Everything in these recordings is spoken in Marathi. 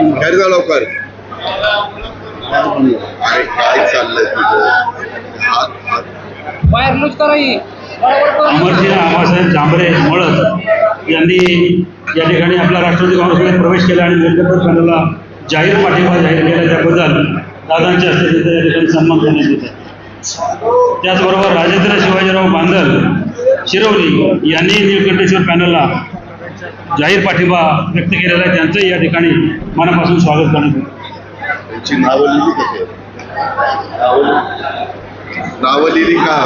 बाहेर जा लवकर. काय चाललंय तुझं? बाहेर लूज कराई. अमरसिंह आबासाहेब जांभरे मळद यांनी या ठिकाणी आपला राष्ट्रवादी काँग्रेसमध्ये प्रवेश केला आणि वेंकटराव पॅनलला जाहीर पाठिंबा जाहीर केला. त्याबद्दल दादांच्या हस्ते तिथे या ठिकाणी सन्मान करण्यात येत आहे. त्याचबरोबर राजेंद्र शिवाजीराव बांदल शिरवली यांनी निळकंठेश्वर पॅनलला जाहीर पाठिंबा व्यक्त केलेला आहे. त्यांचंही या ठिकाणी मनापासून स्वागत करण्यात येतं. त्यांची नावं लिहिली का? नावं लिहिली का?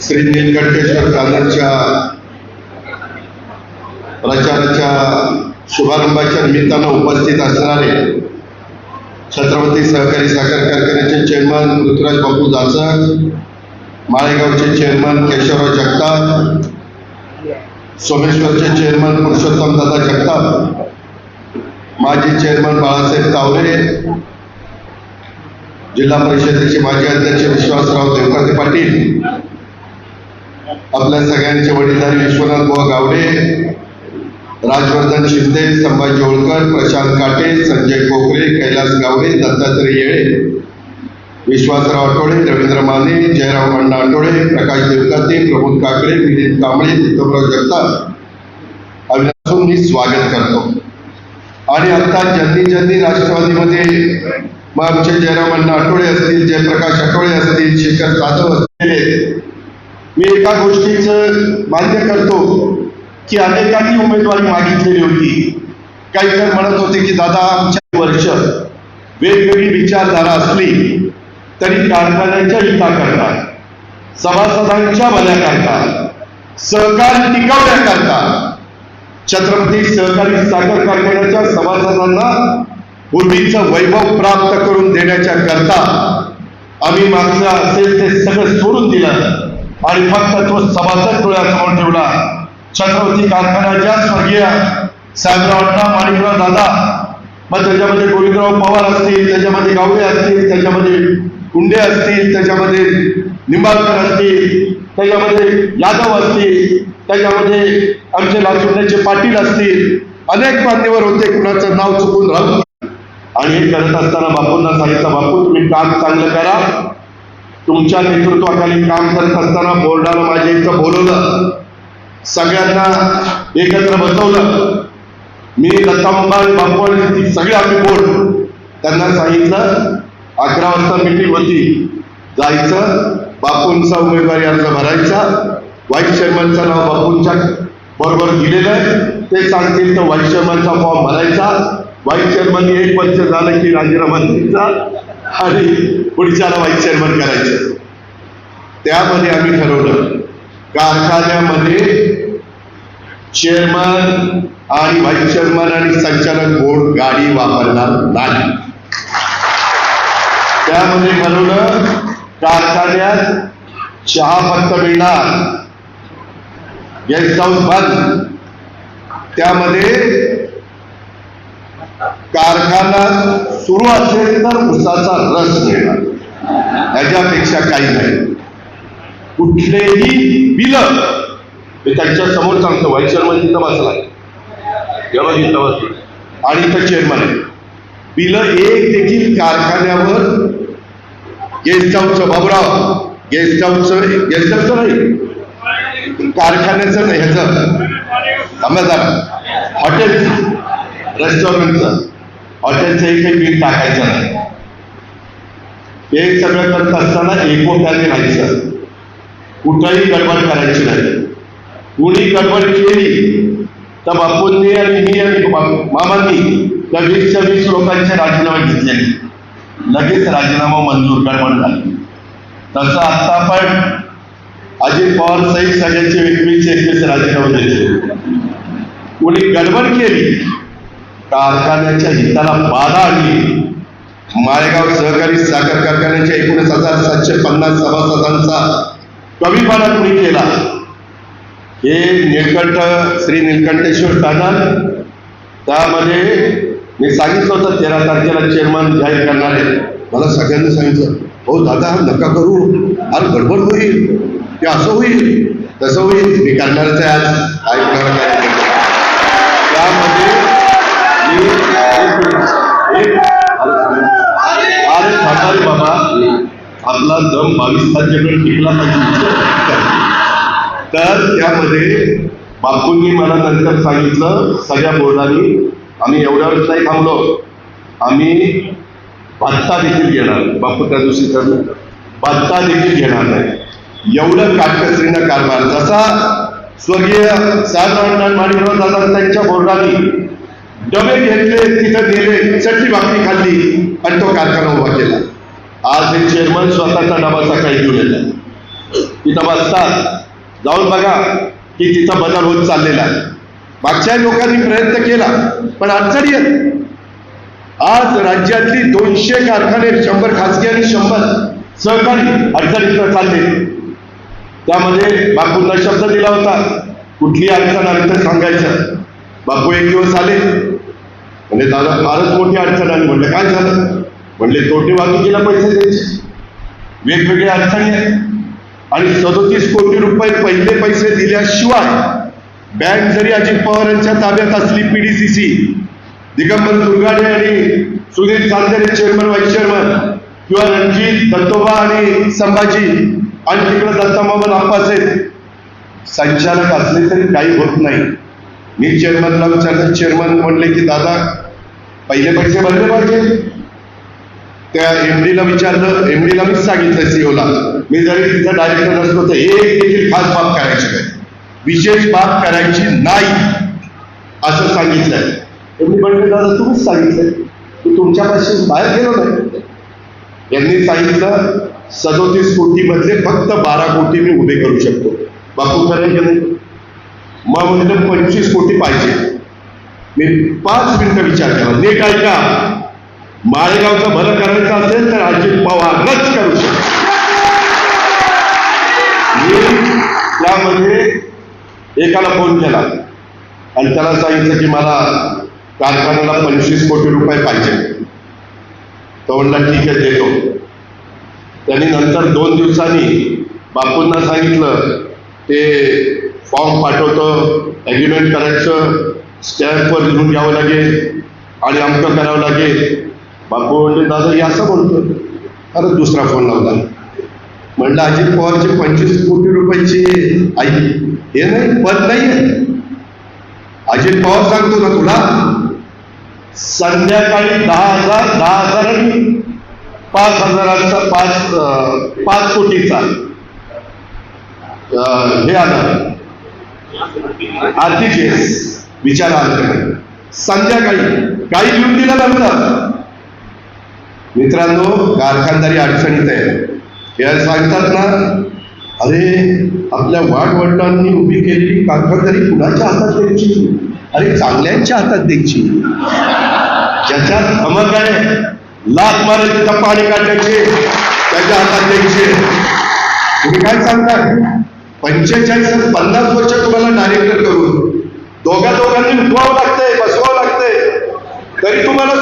श्री नीलकंठेश्वर पॅनलच्या प्रचाराच्या शुभारंभाच्या निमित्तानं उपस्थित असणारे छत्रपती सहकारी साखर कारखान्याचे चेअरमन पृथ्वीराज बापू जाचक, माळेगावचे चेअरमन केशवराव जगताप, सोमेश्वरचे चेअरमन पुरुषोत्तम दादा जगताप, माजी चेअरमन बाळासाहेब तावरे, जिल्हा परिषदेचे माजी अध्यक्ष विश्वासराव देवकाते पाटील, आपल्या सगळ्यांचे वडीलधारी विश्वनाथ बुवा गावडे, राजवर्धन शिंदे, संभाजी होळकर, प्रशांत काटे, संजय कोकरे, कैलास गावडे, दत्तात्रय येळे, विश्वासराव आठवडे, रवींद्र माने, जयराव अण्णा आठवडे, प्रकाश देवकाते, प्रमोद काकडे, विनीत कांबळे, उत्तमराव जगताप अभिनंदन मी स्वागत करतो. आणि आता ज्यांनी राष्ट्रवादीमध्ये मग आमचे जयराम अण्णा आठवडे असतील, जयप्रकाश आठवडे असतील, शेखर जाधव असतील, मी एका गोष्टीचं मान्य करतो की अनेकांनी उमेदवारी मागितलेली होती. काही जण म्हणत होते की दादा आमच्या वर्ष वेगवेगळी विचारधारा असली तरी कारखान्याच्या हिताकरता, सभासदांच्या भल्याकरता, सहकार टिकवण्याकरता, छत्रपती सहकारी साखर कारखान्याच्या सभासदांना पूर्वीचं वैभव प्राप्त करून देण्याच्या करता आम्ही मागचं असेल ते सगळं सोडून दिलं आणि फक्त तो सभासद डोळ्यासमोर ठेवला. छत्रपती कारखान्याच्या स्वर्गीय साहेबराव अण्णा, माणिकराव दादा, मग त्याच्यामध्ये गोविंदराव पवार असतील, त्याच्यामध्ये गावडे असतील, त्याच्यामध्ये कुंडे असतील, त्याच्यामध्ये निंबाळकर असतील, त्याच्यामध्ये यादव असतील, त्याच्यामध्ये आमचे लाचुंड्याचे पाटील असतील, अनेक मान्यवर होते. कुणाचं नाव चुकून राहू. आणि हे करत असताना बापूंना सांगितलं, बापू तुम्ही काम चांगलं करा. तुमच्या नेतृत्वाखाली काम करत असताना बोर्डाला माझ्या इथं बोलवलं, सगळ्यांना एकत्र बसवलं. मी दत्ता मुंबाळ, बापू आणि सगळे आम्ही बोर्ड त्यांना सांगितलं 11 वाजता मीटिंग होती, जायचं, बापूंचा उमेदवारी अर्ज भरायचा, व्हाईस चेअरमनचं नाव बापूंच्या बरोबर दिलेलं आहे, ते सांगतील तर व्हाईस चेअरमनचा फॉर्म भरायचा. व्हाईस चेअरमन 1 वर्ष झालं की राजीनामा द्यायचा आणि पुढच्याला व्हाईस चेअरमन करायचं. त्यामध्ये आम्ही ठरवलं कारखान्यामध्ये चेअरमन आणि व्हाईस चेअरमन आणि संचालक बोर्ड गाडी वापरणार नाही. त्यामध्ये ठरवलं कारखान्यात चहा फक्त मिळणार, गेस्ट हाऊस बंद. त्यामध्ये कारखाना सुरू असेल तर उसाचा रस मिळणार, याच्यापेक्षा काही नाही. कुठलेही बिलं मी त्यांच्या समोर सांगतो, व्हाईस चेअरमन तिथं बसला इथं बसला आणि इथं चेअरमन आहे, बिलं एक देखील कारखान्यावर गेस्ट हाऊसचं, बाबूराव गेस्ट हाऊसचं नाही, कारखान्याचं नाही, ह्याचं आंबादार हॉटेल रेस्टॉरंटचं, हॉटेलचं एकही बिल टाकायचं नाही. हे सगळं करत असताना एकोप्याने राहायचं, कुठंही गडबड करायची नाही. कुणी गडबड केली तर बापूंनी आणि मी आणि मामांनी त्या 20 लोकांचे राजीनामे घेतलेले, लगेच राजीनामा मंजूर गडबड झाली. तसं आता पण अजित पवार सहित सगळ्यांचे 21 राजीनामे दिले. कुणी गडबड केली, कारखान्याच्या हिताला बाधा आणली, माळेगाव सहकारी साखर कारखान्याच्या 19,750 सभासदांचा कमीपणा कुणी केला हे श्री नीलकंठेश्वर पॅनल, त्यामध्ये मी सांगितलं होतं 13 तारखेला चेअरमन जाहीर करणार आहे. मला सगळ्यांनी सांगितलं, हो दादा नका करू, अरे गडबड होईल, ते असं होईल तसं होईल. मी करणारच आहे, आज ऐकणार काय. त्यामध्ये अरे थांबारे बाबा, आपला दम 22 तारखेपर्यंत टिकला पाहिजे. तर त्यामध्ये बापूंनी मला नंतर सांगितलं, सगळ्या बोर्डांनी, आम्ही एवढ्यावरच नाही थांबलो, आम्ही भत्ता देखील घेणार. बापू त्या दिवशी ठरलं भत्ता देखील घेणार नाही. एवढं काटकसरीनं कारभार. जसा स्वर्गीय साहेब माणिकराव दादा त्यांच्या बोर्डाने डबे घेतले, तिथं गेले, चटणी भाकरी खाल्ली आणि तो कारखाना उभा केला. आज हे चेअरमन स्वतःचा डबा सकाळी घेऊन येतात, तिथं बसतात. जाऊन बघा की तिथं बदल होत चाललेला आहे. मागच्या लोकांनी प्रयत्न केला पण अडचणी आहेत. आज राज्यातली 200 कारखाने, 100 खासगी आणि 100 सहकारी अडचणीत चालले. त्यामध्ये बापूंना शब्द दिला होता, कुठली अडचण आली तर सांगायचं. बापू एक दिवस आले, म्हणजे दादा फारच मोठी अडचण आली. म्हणलं काय झालं? म्हणले तोटे वाहतुकीला पैसे द्यायचे, वेगवेगळ्या अडचणी आहेत आणि 37 कोटी रुपये पहिले पैसे दिल्याशिवाय बँक जरी अजित पवारांच्या ताब्यात असली, पीडीसीसी, दिगंबर दुर्गाडे आणि Sunil Chandere chairman vice chairman, किंवा रणजित दत्तोबा आणि संभाजी आणि तिकडे दत्तामामन आप्पासाहेब संचालक असले तरी काही होत नाही. मी चेअरमनला विचारलं, चेअरमन म्हणले की दादा पहिले पैसे भरले पाहिजे. त्या एमडीला विचारलं, एमडीला मीच सांगितलं, सीओला, मी जरी तिथं डायरेक्टर नसलो तर एक देखील खास बाब करायची नाही, विशेष बाब करायची नाही असं सांगितलंय. एमडी म्हणले दादा तुम्हीच सांगितलंय, की तुमच्यापासून बाहेर गेलो नाही. यांनी सांगितलं 37 कोटी मधले फक्त 12 कोटी मी उभे करू शकतो. बापू खरं की नाही? मग म्हटलं 25 कोटी पाहिजे. मी 5 मिनिटं विचार केला, नीट ऐका, माळेगावचं भलं करायचं असेल तर अजित पवारच करू शकतो. मी त्यामध्ये एकाला फोन केला आणि त्याला सांगितलं की मला कारखान्याला 25 कोटी रुपये पाहिजे. तो म्हणला ठीक आहे देतो. त्यांनी नंतर 2 दिवसांनी बापूंना सांगितलं ते फॉर्म पाठवतो, ॲग्रीमेंट करायचं, स्टॅम्पवर लिहून घ्यावं लागेल आणि अमकं करावं लागेल. बापू म्हणले दादा हे असं बोलतो. अरे दुसरा फोन लावला, म्हणलं अजित पवारचे 25 कोटी रुपयाची आई हे नाही, पद नाही आहे. अजित पवार सांगतो ना तुला, संध्याकाळी 10,000 आणि 5,000चा 5 कोटीचा हे आलं आरटीजीएस विचार आला. संध्याकाळी काही लिहून दिलं नव्हतं. मित्रांनो, कारखानदारी अडचणीत आहे. हे सांगतात ना, अरे आपल्या वाडवडिलांनी उभी केलेली कारखानदारी कुणाच्या हातात द्यायची? अरे चांगल्यांच्या हातात द्यायची, ज्याच्यात धमक आहे, लाथ मारायची तर पाणी काढण्याचे त्याच्या हातात द्यायचे. तुम्ही काय सांगताय? 45-50 वर्ष तुम्हाला डायरेक्टर करून दोघांनी उठवावं लागतंय, बसवावं लागतंय, तरी तुम्हाला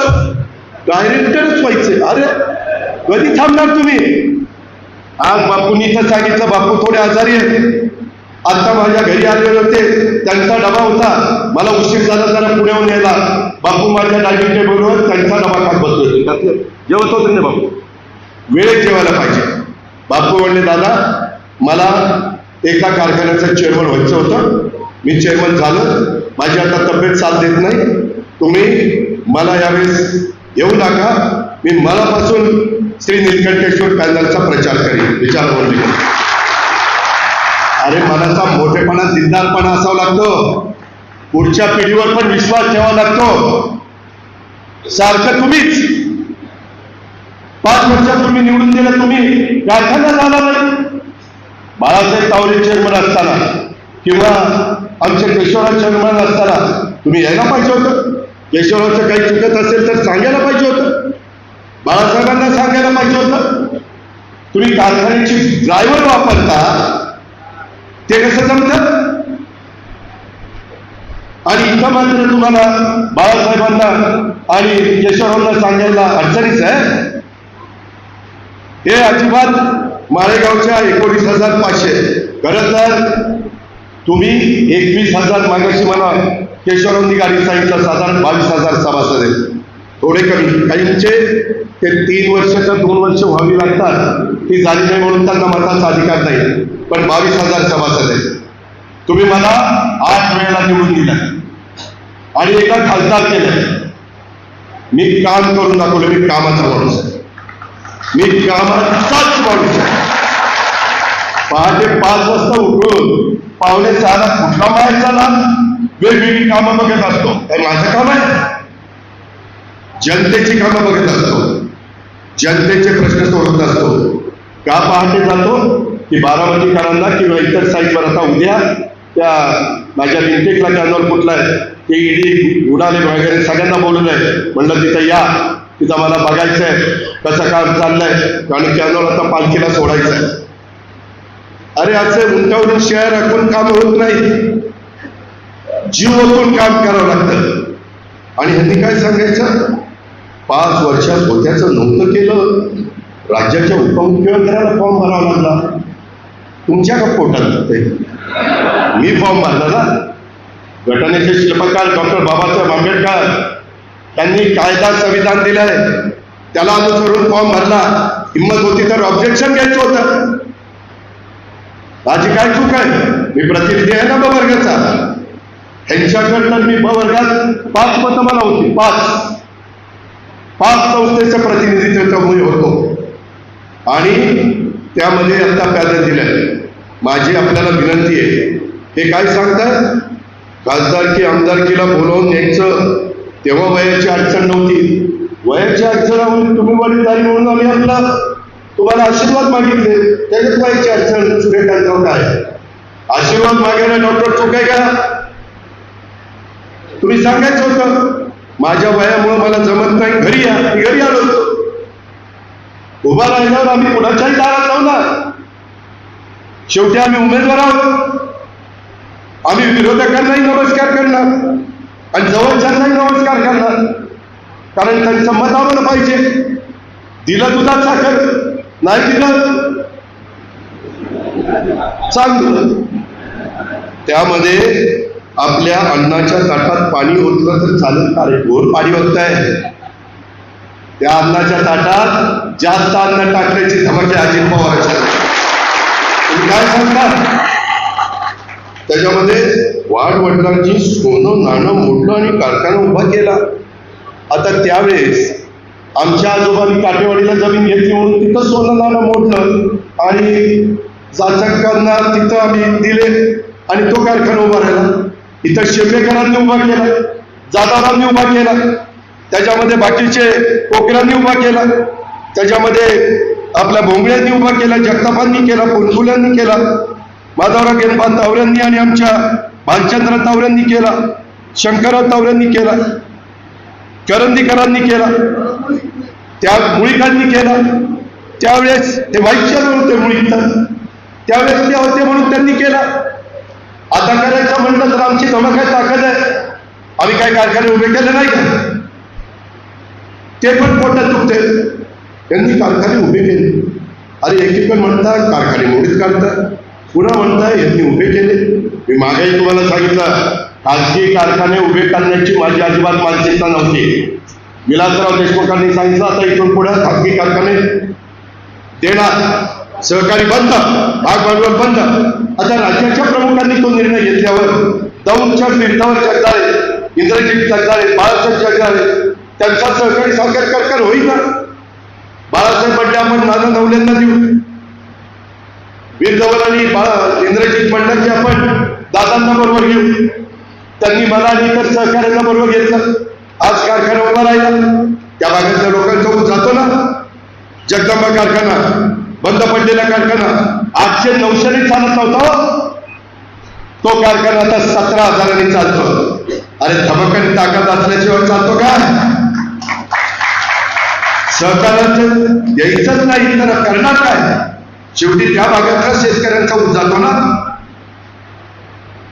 डायरेक्टरच व्हायचे. अरे कधी थांबणार तुम्ही? आज बापूंनी इथं सांगितलं, बापू थोडे आजारी आहेत. आता माझ्या घरी आलेले होते, त्यांचा डबा होता, मला उशीर झाला जरा पुण्याहून यायला. बापू माझ्या डायनिंग टेबलवर त्यांचा डबा खात बसले होते. जेवत होते ना बापू, वेळेत जेवायला पाहिजे. बापू म्हणले दादा मला एका कारखान्याचं चेअरमन व्हायचं होतं, मी चेअरमन झालं, माझी आता तब्येत साथ देत नाही, तुम्ही मला यावेळेस येऊ नका, मी मनापासून श्री नीलकंठेश्वर पॅनलचा प्रचार करेन. विचार बोलले. अरे मनाचा मोठेपणा, दिलदारपणा असावा लागतो, पुढच्या पिढीवर पण विश्वास ठेवावा लागतो. सारखं तुम्हीच 5 वर्षापूर्वी निवडून दिलं, तुम्ही कारखाना झाला नाही. बाळासाहेब तावरे चेअरमन असताना किंवा आमचे केशवराव चेअरमन असताना तुम्ही यायला पाहिजे होतं. केशवरावचं काही चुकत असेल तर सांगायला पाहिजे होतं, बाळासाहेबांना सांगायला पाहिजे होतं. तुम्ही कारखान्याची ड्रायव्हर वापरता, ते कसं जमतं? शब्द मात्र तुम्हाला बाळासाहेबांना आणि केशवरावांना सांगायला अडचणीच आहे. हे अजिबात माळेगावच्या 19,500 खरं तर तुम्ही 21,000 मागाशी मला केशवरावांनी गाडी सांगितलं, साधारण 22,000 सभासद आहेत. थोडे कमी काहींचे ते 3 वर्ष का 2 वर्ष व्हावी लागतात, ती झाली नाही म्हणून त्यांना मताचा अधिकार नाही. पण 22,000 सभासद आहेत. तुम्ही मला 8 वेळेला निवडून दिला आणि एका खासदार केलं. मी काम करून दाखवलं. मी कामाचा माणूस आहे. मी कामाचाच माणूस आहे. पहाटे 5 वाजता उठून 5:45 कुठला बाहेर झाला वेगवेगळी कामं बघत असतो. हे माझं काम आहे. जनतेची कामं बघत असतो, जनतेचे प्रश्न सोडवत असतो. का पहाटे जातो की बारामतीकरांना किंवा इतर साईटवर आता उद्या त्या माझ्या इंटेकला कॅनॉल कुठलाय ते ईडी उडाले वगैरे सगळ्यांना बोलवलं आहे. म्हणलं तिथं या, तिथं मला बघायचं आहे कसं काम चाललंय आणि कॅनॉल आता पालखीला सोडायचं आहे. अरे असे उंटावरून शेअर राखून काम होत नाही. जीव ओतून काम करावं लागतं. आणि ह्यांनी काय सांगायचं, 5 वर्षात होत्याचं नव्हतं केलं. राज्याच्या उपमुख्यमंत्र्याला फॉर्म भरावा लागला. तुमच्या का पोटात ते मी फॉर्म भरला ना. घटनेचे शिल्पकार डॉक्टर बाबासाहेब आंबेडकर त्यांनी कायदा संविधान दिलंय, त्याला अनुसरून फॉर्म भरला. हिंमत होती तर ऑब्जेक्शन घ्यायचं होतं. माझी काय चूक आहे? मी प्रतिनिधी आहे ना ब वर्गाचा. ह्यांच्याकडे तर मी ब वर्गात 5 मतं मला होती. 5 संस्थेचं प्रतिनिधित्व मी होतो आणि त्यामध्ये आता पॅनल दिलंय. माझी आपल्याला विनंती आहे, हे काय सांगतात, खासदारकी आमदारकीला बोलवून न्यायचं तेव्हा वयाची अडचण नव्हती. वयाची अडचण तुम्ही वडीलधारी म्हणून आम्ही आपला तुम्हाला आशीर्वाद मागितले, त्याच्यात वयाची अडचण सुरेखांचं काय? आशीर्वाद मागायला डॉक्टर चूक आहे का? तुम्ही सांगायचं होतं माझ्या वयामुळे मला जमत नाही, घरी या. मी घरी आलो होतो. उभा राहिल्यावर आम्ही कुणाच्याही दारात जाऊ ना. शेवटी आम्ही उमेदवार आहोत. आम्ही विरोधकांनाही नमस्कार करणार आणि जवळच्यांनाही नमस्कार करणार, कारण त्यांचं मत आम्हाला पाहिजे. दिलं दुधात साखर, नाही दिलं चांगलं. त्यामध्ये आपल्या अन्नाच्या ताटात पाणी ओतलं तर चालेल का रे? गोड पाणी ओतताय. त्या अन्नाच्या ताटात जास्त अन्न टाकण्याची धमकी अजित पवारांची. तुम्ही काय सांगता? त्याच्यामध्ये वाडवडिलांची सोनं नाणं मोडलं आणि कारखाना उभा केला. आता त्यावेळेस आमच्या आजोबांनी काटेवाडीला जमीन घेतली म्हणून तिथं सोनं नाणं मोडलं आणि जाचकांना तिथं आम्ही दिले आणि तो कारखाना उभा राहिला. इथं शेपेकरांनी उभा केला, जाधवरांनी उभा केला, त्याच्यामध्ये बाकीचे कोकरांनी उभा केला, त्याच्यामध्ये आपल्या भोंगळ्यांनी उभा केला, जगतापांनी केला, पोनफुल्यांनी केला, माधवराव गेनपाल तावऱ्यांनी आणि आमच्या भालचंद्र तावऱ्यांनी केला, शंकरराव तावऱ्यांनी केला, करंदीकरांनी केला, त्या मुळीकांनी केला. त्यावेळेस ते वाईटच्या होते मुळीक, त्यावेळेस ते होते म्हणून त्यांनी केला. आता करायचं म्हणलं तर आमची जमा काय ताकद आहे? आम्ही काय कारखाने उभे केले नाही का? ते पण पोटात दुखते. यांनी कारखाने उभे केले. अरे एकीकडे म्हणतात कारखाने मोडीत काढतात, पुन्हा म्हणताय यांनी उभे केले. मी मागेही तुम्हाला सांगितलं, खाजगी कारखाने उभे करण्याची माझी अजिबात मानसिकता नव्हती. विलासराव देशमुखांनी सांगितलं आता इथून पुढे खाजगी कारखाने देणार, सहकारी बंद, भाग भांडवल बंद. आता राज्याच्या प्रमुखांनी तो निर्णय घेतल्यावर दौंडच्या तीर्थावर जगदाळे, इंद्रजित जगदाळे, बाळासाहेब जगदाळे त्यांचा सहकारी साखर कारखाना होईल ना. बाळासाहेब म्हटले आपण नाना नवल्यांना देऊ, वीर जवळ आणि इंद्रजित म्हणलं की आपण दादांना बरोबर घेऊ. त्यांनी मला आणि इतर सहकार्यांना बरोबर घेतलं. आज कारखाना उभा राहिला. त्या भागातल्या लोकांचा ऊस जातो ना. जगदंबा कारखाना, बंद पडलेला कारखाना 800-900 चालत नव्हता. तो कारखाना आता 17,000 चालतो. अरे धमकाने ताकद असल्याशिवाय चालतो का? सहकार्याचं द्यायचंच नाही तर करणार काय? शेवटी त्या भागातल्या शेतकऱ्यांचा ऊस जातो ना.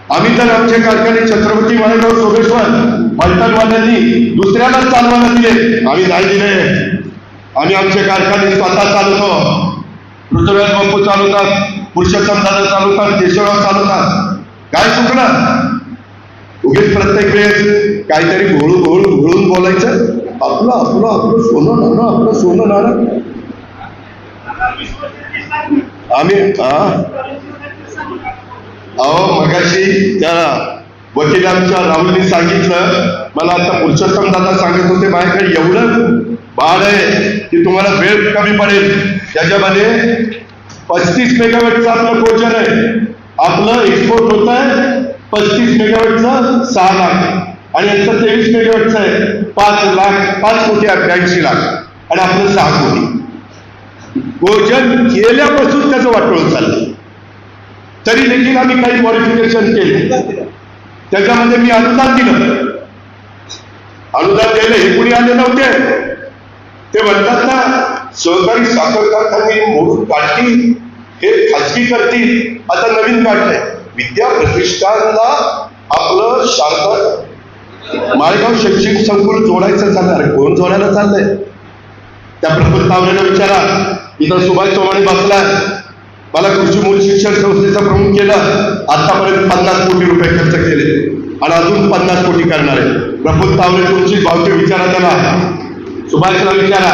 आम्ही तर आमचे कारखाने छत्रपती माळेगाव सोमेश्वर पलटणवाल्यांनी दुसऱ्याला चालवायला दिले, आम्ही नाही दिले. आम्ही आमचे कारखाने स्वतः चालवतो. पृथ्वीराज बापू चालवतात, पुरुषोत्तम दादा चालवतात, केशवराव चालवतात. काय चुकलं? उगीच प्रत्येक वेळेस काहीतरी घोळून बोलायचं. आपलं आपलं आपलं सोनं नाणं, आपलं सोनं नाणं. आम्ही मगाशी त्या वकील आमच्या राहुलनी सांगितलं, मला आता पुरुषोत्तम दादा सांगत होते, माझ्याकडे एवढं बाळ आहे की तुम्हाला वेळ कमी पडेल. त्याच्यामध्ये 35 मेगावॅटचं आपलं कोचर आहे. आपलं एक्सपोर्ट होत आहे 35 मेगावॅटचं 6 लाख आणि यांचं 23 मेगावॅटचं आहे 5 कोटी 82 लाख आणि आपलं 6 कोटी. कोचर केल्यापासून त्याचं वाटोळं चाललं. तरी देखील आम्ही काही मॉडिफिकेशन केले. त्याच्यामध्ये मी अनुदान दिलं. अनुदान द्यायला हे कुणी आले नव्हते. ते म्हणतात ना, सहकारी साखर कारखाने मोडून काढतील, हे खाजगी करतील. आता नवीन काढलंय विद्या प्रतिष्ठानला आपलं शारदा माळेगाव शैक्षणिक संकुल जोडायचं चालणार. कोण जोडायला चाललंय? त्या प्रफुल्ल तावरेला विचारा. इथं सुभाष चव्हाण बसलाय. मला कृषी मूल शिक्षण संस्थेचं प्रमुख केलं. आतापर्यंत 50 कोटी रुपये खर्च केले आणि अजून 50 कोटी करणार आहे. प्रफुल्ल तावरे तुमची भावचे विचारा, त्याला सुभाषला विचारा.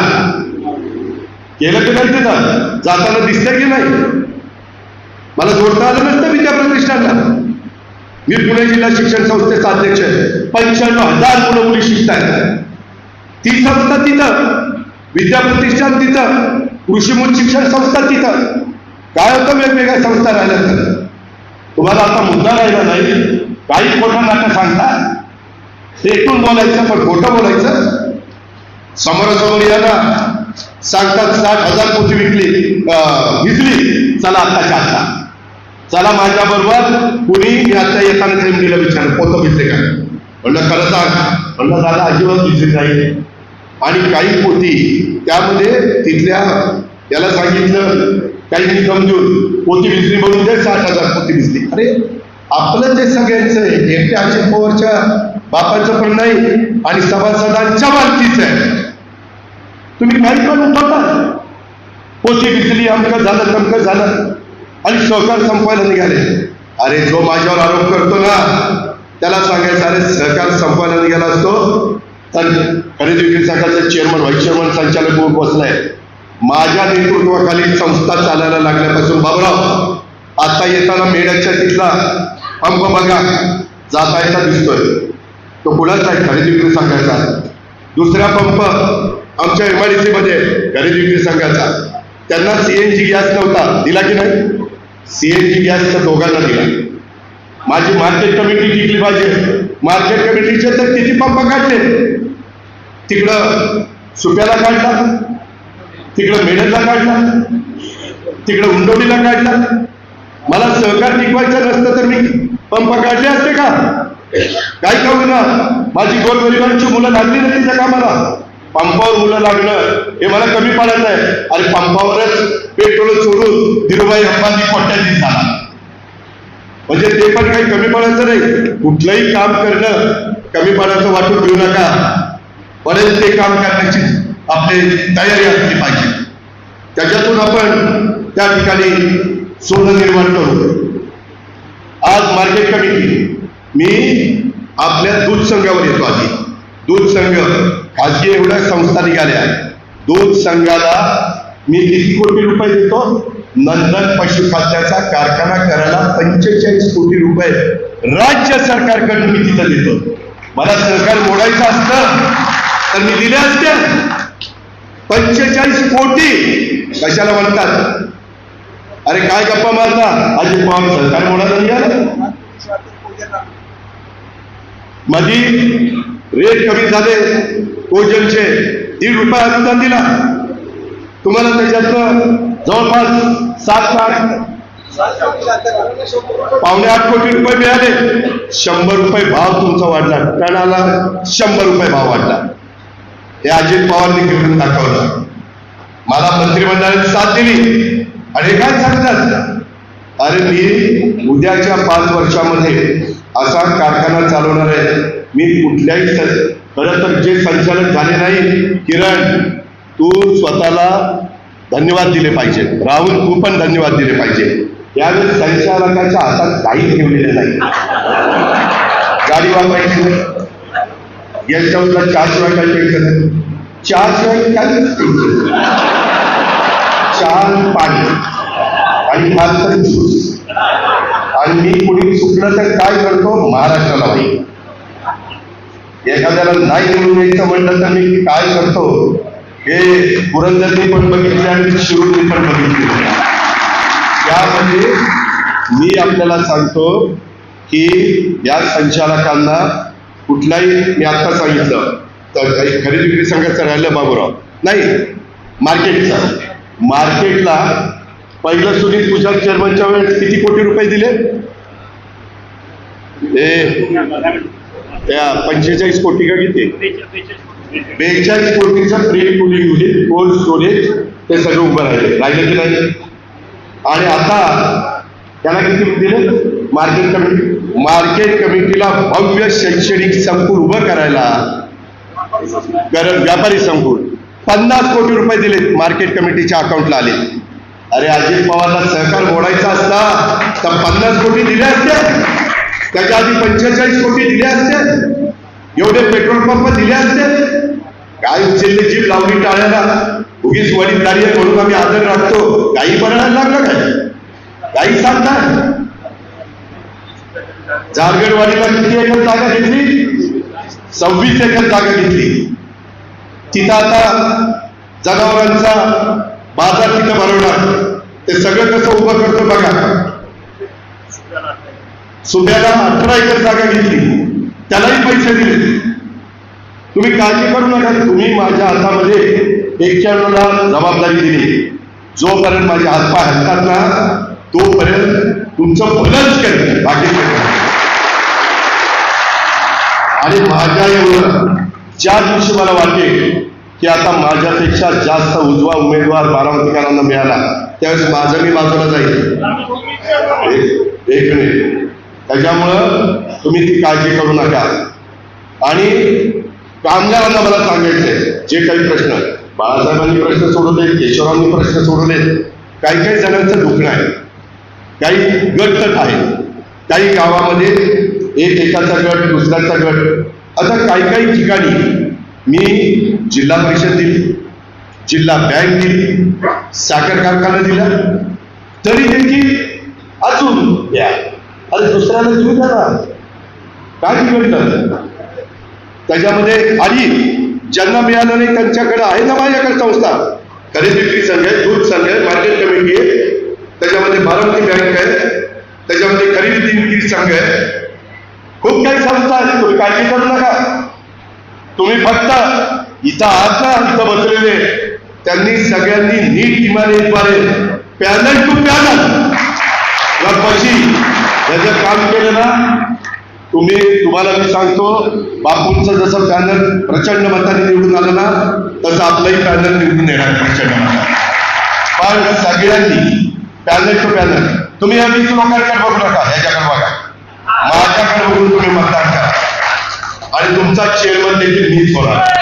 केलं की नाही? तिथं जाताना दिसलं की नाही? मला जोडता आलं नसतं विद्या प्रतिष्ठानला. मी पुणे जिल्हा शिक्षण संस्थेचा अध्यक्ष आहे. 95,000 मुलं मुली शिकतायत. ती संस्था तिथं, विद्या प्रतिष्ठान तिथं, कृषी मूल शिक्षण संस्था तिथं. काय होतं वेगवेगळ्या संस्था राहिल्या तर? तुम्हाला आता मुद्दा राहिला नाही. काही खोटं नाटं सांगता, एकूण बोलायचं पण खोटं बोलायचं. समोरासमोर या ना, सांगतात 60,000 कोटी विकली. चला आत्ताच्या आता, चला माझ्या बरोबर. कुणी मी आता येताना एमडीला विचारलं पोतं भिजले का? म्हणलं खरं सांग. म्हणलं दादा अजिबात भिजली नाही. आणि काही पोती त्यामध्ये तिथल्या याला सांगितलं, काही समजून पोती भिजली म्हणून ते 60,000 पोती भिजली. अरे आपलं ते सगळ्यांचं आहे. एकट्या अजित पवारच्या बापाचं पण नाही आणि सभासदांच्या मालकीचं आहे. तुम्ही काही पण उठवता, पोती भिजली, अमकं झालं तमकं झालं आणि सहकार संपवायला निघाले. अरे जो माझ्यावर आरोप करतो ना, त्याला सांगायचं अरे सहकार संपवायला निघाला असतो तर खरेदी विक्री संघाचा चेअरमन, व्हाईस चेअरमन, संचालक म्हणून बसलाय. माझ्या नेतृत्वाखाली संस्था चालायला लागल्यापासून बाबराव, आता येताना मेळ्याच्या तिथला पंप बघा, जाता येता दिसतोय. तो कुणाचा आहे? खरेदी विक्री संघाचा. दुसरा पंप आमच्या MIDC मध्ये खरेदी विक्री संघाचा. त्यांना CNG गॅस नव्हता, दिला की नाही? CNG गॅस तर दोघांना दिला. माझी मार्केट कमिटी टिकली पाहिजे. मार्केट कमिटीचे तर किती पंप काढले. तिकडं सुप्याला काढला, तिकडं मेढरला काढला, तिकडं उंडवलीला काढला. मला सहकार टिकवायचं नसतं तर मी पंप काढले असते का? काय करू ना, माझी गोरगरिबांची मुलं लागली ना तिच्या कामाला. पंपावर मुलं लागणं हे मला कमी पडत आहे. अरे पंपावरच पेट्रोल सोडून धीरूभाई अंबानी कोट्याधीश झाला. म्हणजे ते पण काही कमी पडायचं नाही. कुठलंही काम करणं कमी पडायचं वाटून घेऊ नका. पडेल ते काम करण्याची आपली तयारी असली पाहिजे. त्याच्यातून आपण त्या ठिकाणी सोनं निर्माण करू. आज मार्केट कमिटी, मी आपल्या दूध संघावर येतो. आधी दूध संघ खाजगी एवढ्या संस्था निघाल्या. दूध संघाला मी किती कोटी रुपये देतो? नंदन पशुखाद्याचा कारखाना करायला 45 कोटी रुपये राज्य सरकारकडून मी तिथं देतो. मला सरकार मोडायचं असतं तर मी दिले असते. 45 कोटी कशाला म्हणतात? अरे काय गप्पा मारता? अजित पवार सरकार मोडायला निघालं. मधी रेट कमी झाले कोजनचे, 1.5 रुपये अनुदान दिला. तुम्हाला त्याच्यातलं जवळपास 7.8 कोटी रुपये मिळाले. 100 रुपये भाव तुमचा वाढला. टनाला 100 रुपये भाव वाढला. हे अजित पवारनी करून दाखवलं. मला मंत्रिमंडळाने साथ दिली. आणि काय सांगतात? अरे मी उद्याच्या 5 वर्षामध्ये असा कारखाना चालवणार आहे. मी कुठल्याही खरं तर जे संचालक झाले नाही, किरण तू स्वतःला धन्यवाद दिले पाहिजे, राहुल तू पण धन्यवाद दिले पाहिजे. यावेळेस संचालकाच्या हातात काही ठेवलेले नाही. गाडी वापरायची नाही, याच्यावर चहाशिवाय काही पैसे नाही, चहाशिवाय काहीच पैसे, चहा पाणी आणि मात्र ज्यूस. आणि मी कुणी चुकलं तर काय करतो, महाराष्ट्राला वाईट. एखाद्याला नाही निवडून यायचं म्हणलं तर मी काय करतो, हे पुरंदरने पण बघितले आणि शिरूरने पण बघितले. त्यामध्ये मी आपल्याला सांगतो की या संचालकांना कुठलाही, मी आता सांगितलं तर काही खरेदी विक्री संघाचं राहिलं बाबूराव नाही, मार्केटला पहिलं सुनील पुजारी चेअरमनच्या वेळेस किती कोटी रुपये दिले? त्या 45 कोटी का किती, 42 कोटीचं free cooling unit, cold storage ते सगळं उभं राहिलं की नाही. आणि आता त्याला किती दिले? मार्केट कमिटीला भव्य शैक्षणिक संकुल उभं करायला, व्यापारी संकुल 50 कोटी रुपये दिले, मार्केट कमिटीच्या अकाउंटला आले. अरे अजित पवारला सहकार मोडायचा असता तर 50 कोटी दिले असते, त्याच्या आधी 45 कोटी दिले असते, एवढे पेट्रोल पंप दिले असते. काय उचलले जीभ लावली टाळ्याला, उगीच वडीलधारी आहे म्हणून आम्ही आदर राखतो, काही बनायला लागलं काय? काही सांगतात. जारगडवाडीला किती एकर जागा घेतली? 26 एकर जागा घेतली. तिथं आता जनावरांचा बाजार तिथं भरवणार. ते सगळं कसं उभं करतो बघा. सुब्याला 18 एकर जागा घेतली, त्यालाही पैसे दिले. तुम्ही काळजी करू नका, तुम्ही माझ्या हातामध्ये 91ला जबाबदारी दिली. जोपर्यंत माझे हातपाय हलतात ना तोपर्यंत तुमचं भलंच करेल, बाकी आणि माझ्या एवढं ज्या दिवशी मला वाटेल की आता माझ्यापेक्षा जास्त उजवा उमेदवार बारामतीकरांना मिळाला त्यावेळेस माझं मी बाजूला जाईल. एक मिनिट. त्याच्यामुळं तुम्ही ती काळजी करू नका. आणि कामगारांना मला सांगायचंय, जे काही प्रश्न बाळासाहेबांनी प्रश्न सोडवले, केशवरावांनी प्रश्न सोडवले, काही काही जणांचं दुखणं आहे, काही गटतट आहे, काही गावामध्ये एकाचा गट दुसऱ्याचा गट. आता काही काही ठिकाणी मी जिल्हा परिषद दिली, जिल्हा बँक दिली, साखर कारखाना दिला, तरी देखील अजून द्या. अरे दुसऱ्याला देऊ द्या ना, काय बिघडलं त्याच्यामध्ये? आणि ज्यांना मिळालं नाही त्यांच्याकडे आहे ना माझ्याकडे संस्था, खरेदी विक्री संघ आहे, दूध संघ आहे, मार्केट कमिटी आहे, त्याच्यामध्ये बारामती बँक आहे, त्याच्यामध्ये खरेदी विक्री संघ आहे, खूप काही संस्था आहेत. तुम्ही काळजी करू नका. तुम्ही फक्त इथं आहात ना, इथं बसलेले त्यांनी सगळ्यांनी नीट इमारतीद्वारे पॅनल टू पॅनल कशी याचं काम केलं ना. तुम्हाला मी सांगतो, बापूंचं जसं पॅनल प्रचंड मताने निवडून आलं ना तसं आपलंही पॅनल निवडून येणार प्रचंड मताने. पण सगळ्यांनी पॅनल टू पॅनल, तुम्ही या 20 लोकांकडे बघू नका, ह्याच्याकडे बघा, माझ्याकडे बघून तुम्ही मतदान करा आणि तुमचा चेअरमन देखील मीच होणार.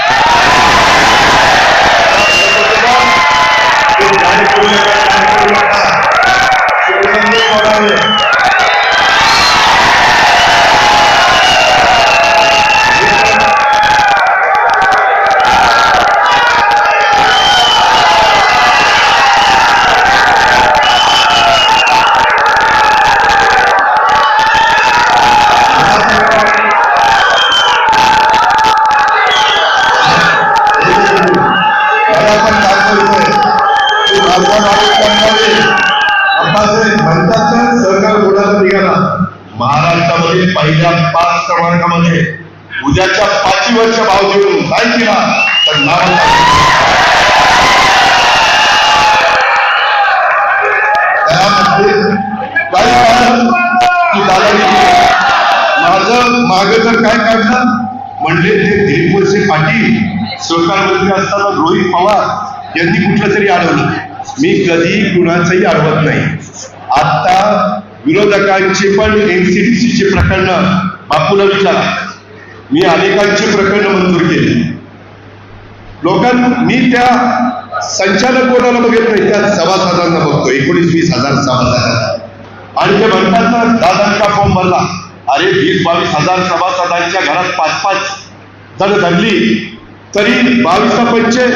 महाराष्ट्रामध्ये पहिल्या 5 क्रमांकामध्ये उद्याच्या 5 वर्ष भाव देऊन नाही केला तर माझं माग तर काय काढलं म्हणजे ते दिलीपवळसे पाटील सहकार मंत्री असताना रोहित पवार यांनी कुठलं तरी अडवलं. मी कधी कुणाचंही अडवत नाही. आता विरोधकांची पण NCDCची प्रकरणं बापूला विचारा. मी अनेकांची प्रकरणं मंजूर केली. मी त्या संचालक कोणाला बघत नाही, त्या सभासदांना बघतो. 19-20 सभासद. आणि ते म्हणतात ना, दादांचा फॉर्म भरला. अरे 20-22 हजार सभासदांच्या घरात 5-5 जण धरली तरी 22 110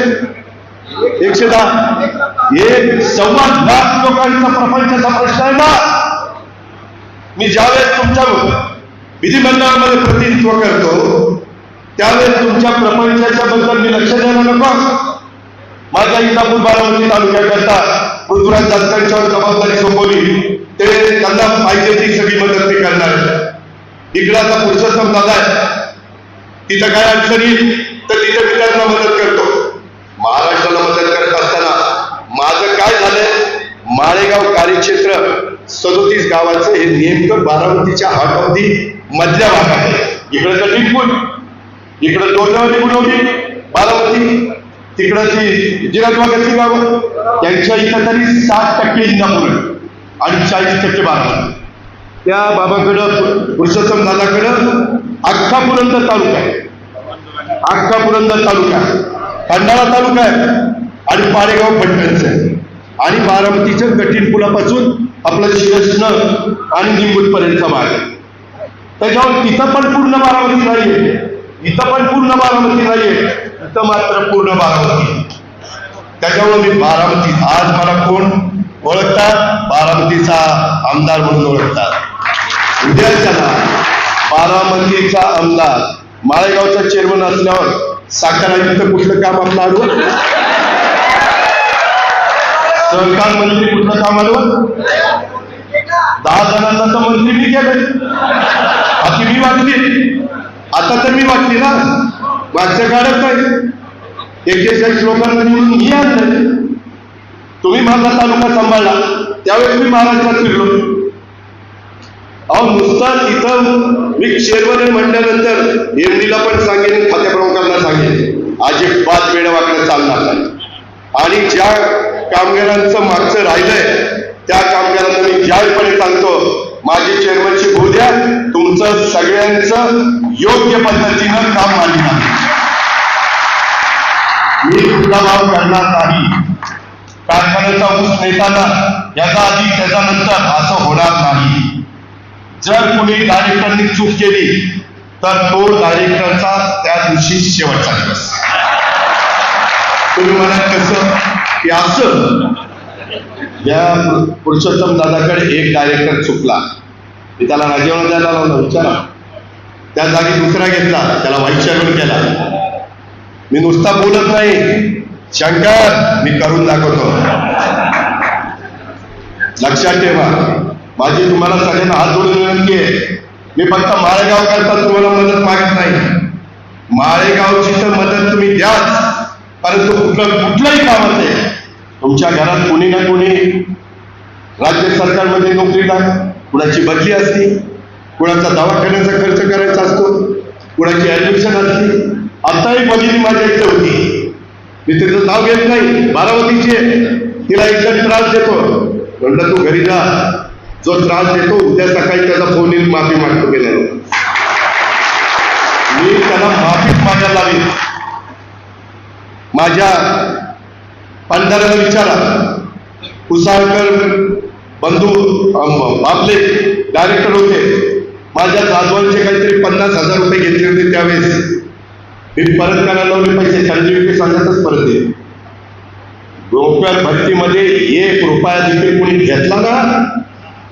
1.25 लाख लोकांचा प्रपंचाचा प्रश्न आहे ना. मी ज्यावेळेस तुमच्या विधिमंडळामध्ये प्रतिनिधित्व करतो त्यावेळेस तुमच्या प्रपंचाच्या बद्दल मी लक्ष द्यायला नको. माझ्या इंदापूर बारामती तालुक्याकरता पृथ्वीराज जाधकांच्यावर जबाबदारी सोपवली. ते त्यांना पाहिजे ती सगळी मदत ते करणार. इकडे आता पुरुषोत्तम दादा आहे, तिथं काय अडचणी तर तिथे मी त्यांना मदत करतो. महाराष्ट्राला मदत करत असताना माझं काय झालंय, माळेगाव कार्यक्षेत्र 37 गावाचं हे नेमकं बारामतीच्या हार्ट ऑफ दी मधल्या भागात आहे. इकडे तर निपुण, इकडे दोर्नावली बुडवली बारामती, तिकडं ती जिराजवागाची गावं, त्यांच्या इथं तरी 60% इंदापूर आणि 40% बारामती. त्या बाबाकडं पुरुषोत्तम दादाकडं अख्खा पुरंदर तालुका आहे, अख्खा पुरंदर तालुका, खंडाळा तालुका आहे आणि पाडेगाव फटकनचं आहे. आणि बारामतीच्या कठीण पुलापासून आपलं शिरसनं आणि निंबूतपर्यंतचा भाग आहे. त्याच्यावर तिथं पण पूर्ण बारामती नाहीये, इथं पण पूर्ण बारामती नाहीये, इथं मात्र पूर्ण बारामती. त्याच्यामुळे मी बारामती, आज मला कोण ओळखतात, बारामतीचा आमदार म्हणून ओळखतात. उद्या त्याला बारामतीचा आमदार, माळेगावचा चेअरमन असल्यावर साखर आयुक्त कुठलं काम आपलं आडवं, सहकार मंत्री कुठलं काम आडवं, 10 जणांना तर मंत्री मी केलं, बाकी मी वाटली. आता तर मी वाटली ना, मागच्या काळात नाही 41 लोकांना निवडून मी आणलं. तुम्ही माझा तालुका सांभाळला त्यावेळेस मी महाराष्ट्रात फिरलो. अहो नुसतं तिथं मी चेअरमन म्हटल्यानंतर एमडीला पण सांगेन, खात्या प्रमुखांना सांगेन, अजिबात वेळ वाकडं चालणार नाही. आणि ज्या कामगारांचं मागचं राहिलंय त्या कामगारांना मी जाहीरपणे सांगतो, माझी चेअरमनशिप होऊ द्या, तुमचं सगळ्यांचं योग्य पद्धतीनं काम मांडणार. मी कुठला भाव करणार नाही. कारखान्याचा ऊस नेताना याचा आधी त्याच्यानंतर असं होणार नाही. जर कुणी डायरेक्टरनी चूक केली तर तो डायरेक्टरचा त्या दिवशी शेवटचा दिवस. तुम्ही म्हणाल कसं की असं, या पुरुषोत्तम दादाकडे एक डायरेक्टर चुकला, मी त्याला राजीनामा द्यायला लावला, विचारा. त्या जागी दुसरा घेतला, त्याला व्हाईस चेअरमन केला. मी नुसता बोलत नाही, शंकर मी करून दाखवतो. लक्षात ठेवा, माझी तुम्हाला सगळ्यांना हात जोडून विनंती आहे. मी फक्त माळेगाव करता तुम्हाला मदत मागत नाही. माळेगावची तर मदत तुम्ही द्याच, परंतु कुठलंही काम असेल, तुमच्या घरात कोणी ना कोणी राज्य सरकारमध्ये नोकरीला, कुणाची बदली असते, कुणाचा दवाखान्याचा खर्च करायचा असतो, कुणाची ऍडमिशन असते. आताही बहिणी माझ्या इथे होती, मी तिचं नाव घेत नाही, बारामतीची, तिला एकदम त्रास देतो. म्हटलं तू घरी जा, जो त्रास देतो उद्या सकाळी त्याचा फोन येईल, माफी मागतो गेल्यावर. मी त्याला माफीच मागायला लावी. माझ्या पंढऱ्याला विचारा, कुसाळकर बंधू आपले डायरेक्टर होते, माझ्या जाधवांचे काहीतरी 50,000 रुपये घेतले होते त्यावेळेस. मी परत करायला लावले पैसे, संजीवनी सांगतच परत दे. रोजगार भरतीमध्ये 1 रुपया देखील कोणी घेतला ना,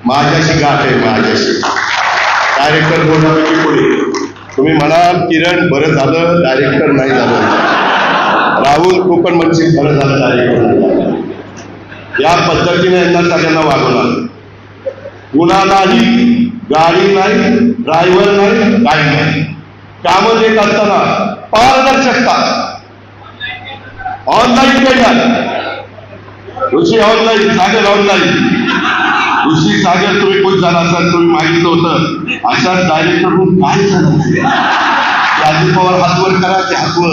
माझ्याशी गाठ आहे, माझ्याशी. डायरेक्टर बोलण्यापैकी कोणी, तुम्ही म्हणाल किरण बरं झालं डायरेक्टर नाही झालं, राहुल तू पण म्हणशील बरं झालं डायरेक्टर. या पद्धतीने यांना सगळ्यांना वागवणार. गुन्हा नाही, गाडी नाही, ड्रायव्हर नाही, काही नाही. कामं देत असताना पारदर्शकता, ऑनलाईन पेमेंट, ऋषी ऑनलाईन, सागर ऑनलाईन. ऋषी सागर तुम्ही खूप झाला असाल, तुम्ही मागितलं होतं अशा डायरेक्टर म्हणून काय झालं. अजित पवार हातवर करा ते हातवर,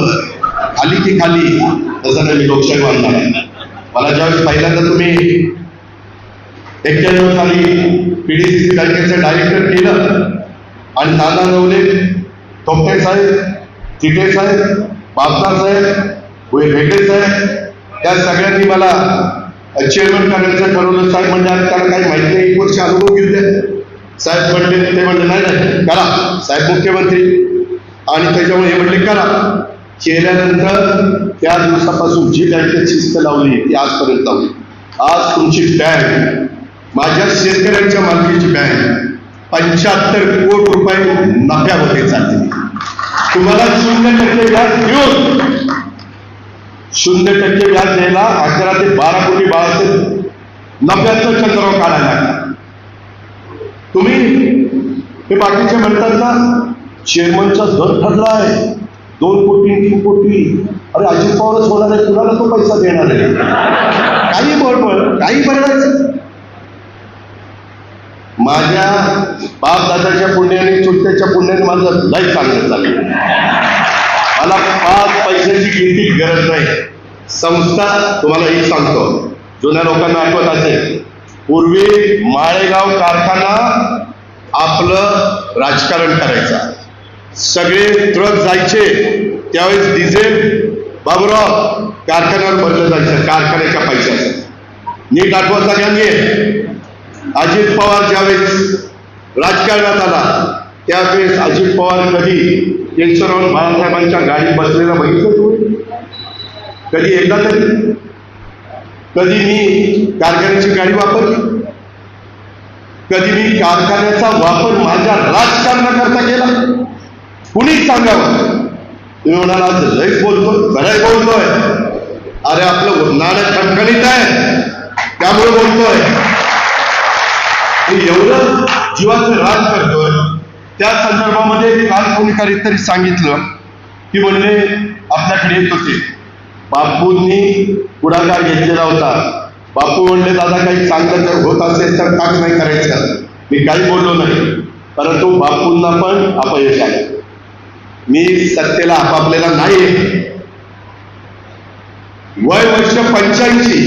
खाली की खाली, तसं नाही. मी लोकशाही मानणार. मला ज्यावेळेस पहिल्यांदा तुम्ही 91 साली PDCC बँकेचं डायरेक्टर केलं आणि नाना नवले, टोपटे साहेब, चिटे साहेब, बापना साहेब, वेगळे साहेब त्या सगळ्यांनी मला चेअरमन करायचं ठरवलं. साहेब म्हणजे त्याला काही माहिती नाही, 1 वर्ष अनुभव घेऊ द्या. साहेब म्हणले, ते म्हणले नाही नाही करा, साहेब मुख्यमंत्री, आणि त्याच्यामुळे हे म्हणले करा. केल्यानंतर त्या दिवसापासून जी बँकेत शिस्त लावली ती आजपर्यंत लावली. आज तुमची बँक माझ्या शेतकऱ्यांच्या मालकीची बँक 75 कोटी रुपये नफ्यामध्ये चालली. तुम्हाला 0% व्याज देऊन 0% व्याज द्यायला 11 ते 12 कोटी बाळासाहेब नफ्याचं चंद्राव काढायला लागला. तुम्ही हे बाकीचे म्हणतात ना चेअरमनचा दर ठरला आहे 2 कोटी 3 कोटी, अरे अजित पवारच होणार आहे, कुणाला तो पैसा देणार आहे? काही बरोबर काही बरडायचं. माझ्या बाप दादाच्या पुण्याने चुलत्याच्या पुण्याने माझं लय चांगलं चाललं. मला 5 पैशाची किती गरज नाही. संस्था तुम्हाला एक सांगतो, जुन्या लोकांना आठवत असेल, पूर्वी माळेगाव कारखाना आपलं राजकारण करायचा. सगळे ट्रक जायचे त्यावेळेस डिझेल बाबूराव कारखान्यावर भरलं जायचं कारखान्याच्या पैशाचं. नीट आठवत सगळ्यांनी. अजित पवार ज्यावेळेस राजकारणात आला त्यावेळेस अजित पवार कधी केशवराव बाळासाहेबांच्या गाडीत बसलेला बघितलं तुम्ही? कधी एकदा तरी? कधी मी कारखान्याची गाडी वापरली? कधी मी कारखान्याचा वापर माझ्या राजकारणाकरता केला? कुणीच सांगावं. तुम्ही म्हणाला आज लयच बोलतोय, खरंय बोलतोय. अरे आपलं नाणं खणखणीत आहे त्यामुळे बोलतोय. एवढं जीवाचं राज करतोय. त्या संदर्भामध्ये काल कोणी काहीतरी सांगितलं की म्हणले आपल्याकडे येत होते, बापूंनी पुढाकार घेतलेला होता. बापू म्हणले दादा काही चांगलं जर होत असेल तर टाक नाही करायचं. मी काही बोललो नाही, परंतु बापूंना पण अपयश आलं. मी सत्तेला आपापलेला नाही. वय वर्ष 85,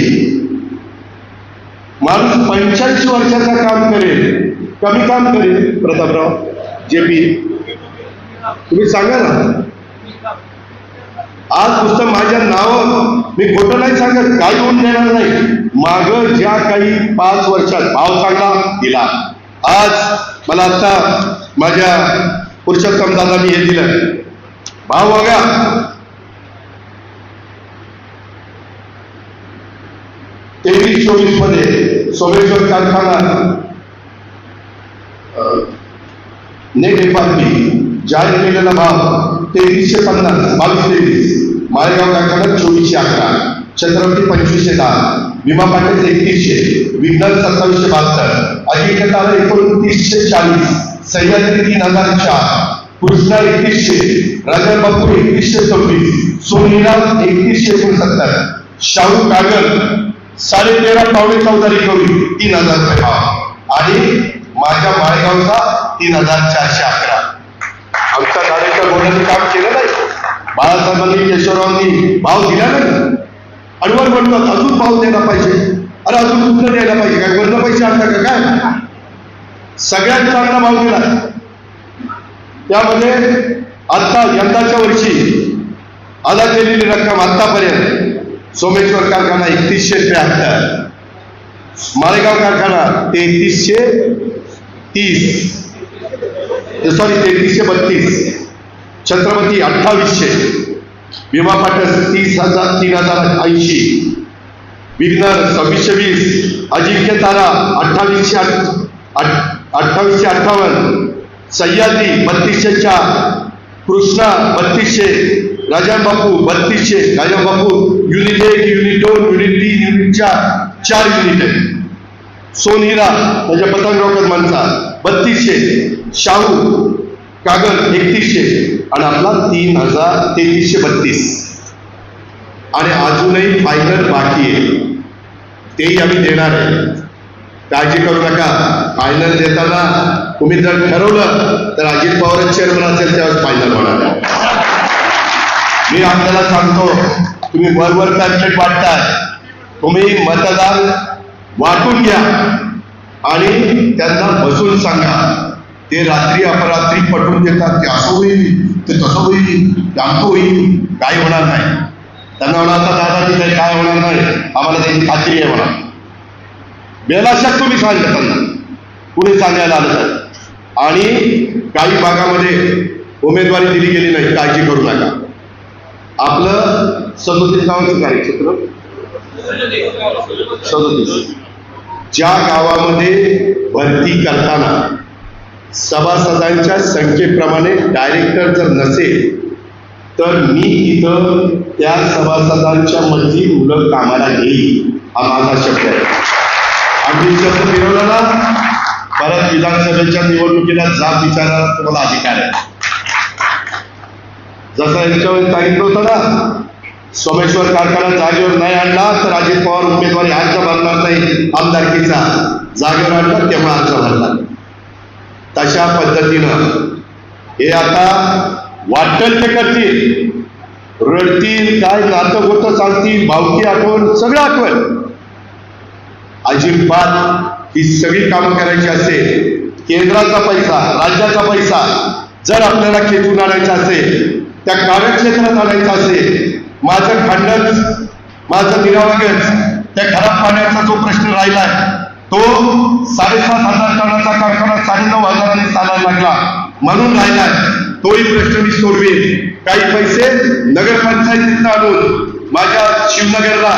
माणूस 85 वर्षाचा काम करेल, कमी काम करेल. प्रतापराव JP तुम्ही सांगा ना. आज पुस्तक माझ्या नाव मी खोटं नाही सांगत, काही होऊन देणार नाही. माग ज्या काही 5 वर्षात भाव चांगला दिला. आज मला आता माझ्या पुरुषोत्तम दादांनी हे दिलं भाव बघा. तेवीस 24 मध्ये सोमेश्वर कारखाना नेट FRP जाहीर केलेला भाव 2350, 22-23. माळेगाव कारखाना 2411, छत्रपती 2510, भीमा पाटील 3100, विज्ञान 2772, अजिंक्य तारा 2940, सह्याद्री 3004, कृष्णा 3100, राजा बापू 3126, सोनीरा 3169, शाहू कागल 13.5 पावणे 14 रिकव्हरी 3000 रुपये भाव, आणि माझ्या माळेगावचा 3411. आमच्या दादाच्या बोलण्याचं काम केलं नाही. बाळासाहेबांनी केशवरावांनी भाव दिला नाही. अडवड म्हणतात अजून भाव द्यायला पाहिजे. अरे अजून कुठलं द्यायला पाहिजे? काय वरनं पैसे आणता का काय? सगळ्यात चांगला भाव दिला. त्यामध्ये आता यंदाच्या वर्षी अदा केलेली रक्कम आतापर्यंत सोमेश्वर कारखाना 3173, माळेगाव कारखाना 3332, छत्रपती 2800, भीमा पाटस 3080, विघ्नर 2620, अजिंक्य तारा 2858, Sahyadri 3204, Krishna 3200, Rajan Bapu 3200, Rajan Bapu unit 1, unit 2, unit 3, unit 4 unit आहे. सोनहिरा त्याच्या पतंगराव कदमांचा 3200, शाहू कागल 3100, आणि आपला 3332. आणि अजूनही फायनल बाकी आहे, तेही आम्ही देणार आहे. काळजी करू नका. फायनल देताना तुम्ही जर ठरवलं तर अजित पवार चेअरमन असेल त्यावेळेस फायनल होणार आहे. मी आपल्याला सांगतो, तुम्ही बरोबर पॅम्पलेट वाटताय, तुम्ही मतदान वाटून घ्या. आणि त्यांना बसून सांगा. ते रात्री अपरात्री पटवून देतात, ते असं होईल, ते तसं होईल, ते आमचं होईल, काय होणार नाही. त्यांना म्हणा आता दादा तिथे काय होणार नाही, आम्हाला त्याची खात्री आहे म्हणा. बेलाशक तुम्ही सांगा त्यांना, कुणी सांगायला आलं तर. आणि काही भागामध्ये उमेदवारी दिली गेली नाही, काळजी करू नका. आपलं 37 गावाचं कार्यक्षेत्र, 37 ज्या गावामध्ये भरती करताना सभासदांच्या संख्येप्रमाणे डायरेक्टर जर नसेल तर मी इथं त्या सभासदांच्या मधली मुलं कामाला घेईल, हा माझा शब्द आहे. आम्ही शब्द फिरवला ना, परत विधानसभेच्या निवडणुकीला जाब विचारायला तुम्हाला अधिकार आहे. जसं यांच्यावर सांगितलं होतं ना, सोमेश्वर कारखाना जागेवर नाही आणला तर अजित पवार उमेदवारी अर्ज भरणार नाही आमदारकीचा, जागेवर आणला तेव्हा अर्ज भरला. तशा पद्धतीनं हे आता वाटेल ते करतील, रडतील, काय नाटक होतं सांगतील, भावकी आठवण सगळं आठवण. अजिबात ही सगळी कामं करायची असेल, केंद्राचा पैसा, राज्याचा पैसा जर आपल्याला खेचून आणायचा असेल, त्या कार्यक्षेत्रात आणायचा असेल, माझं खंडन, माझं निरावगंज, त्या खराब पाण्याचा जो प्रश्न राहिलाय तो 7,500 टनाचा कारखाना 9,500 चालायला लागला म्हणून राहिलाय, तोही प्रश्न मी सोडवेल. काही पैसे नगरपंचायतीत आणून माझ्या शिवनगरला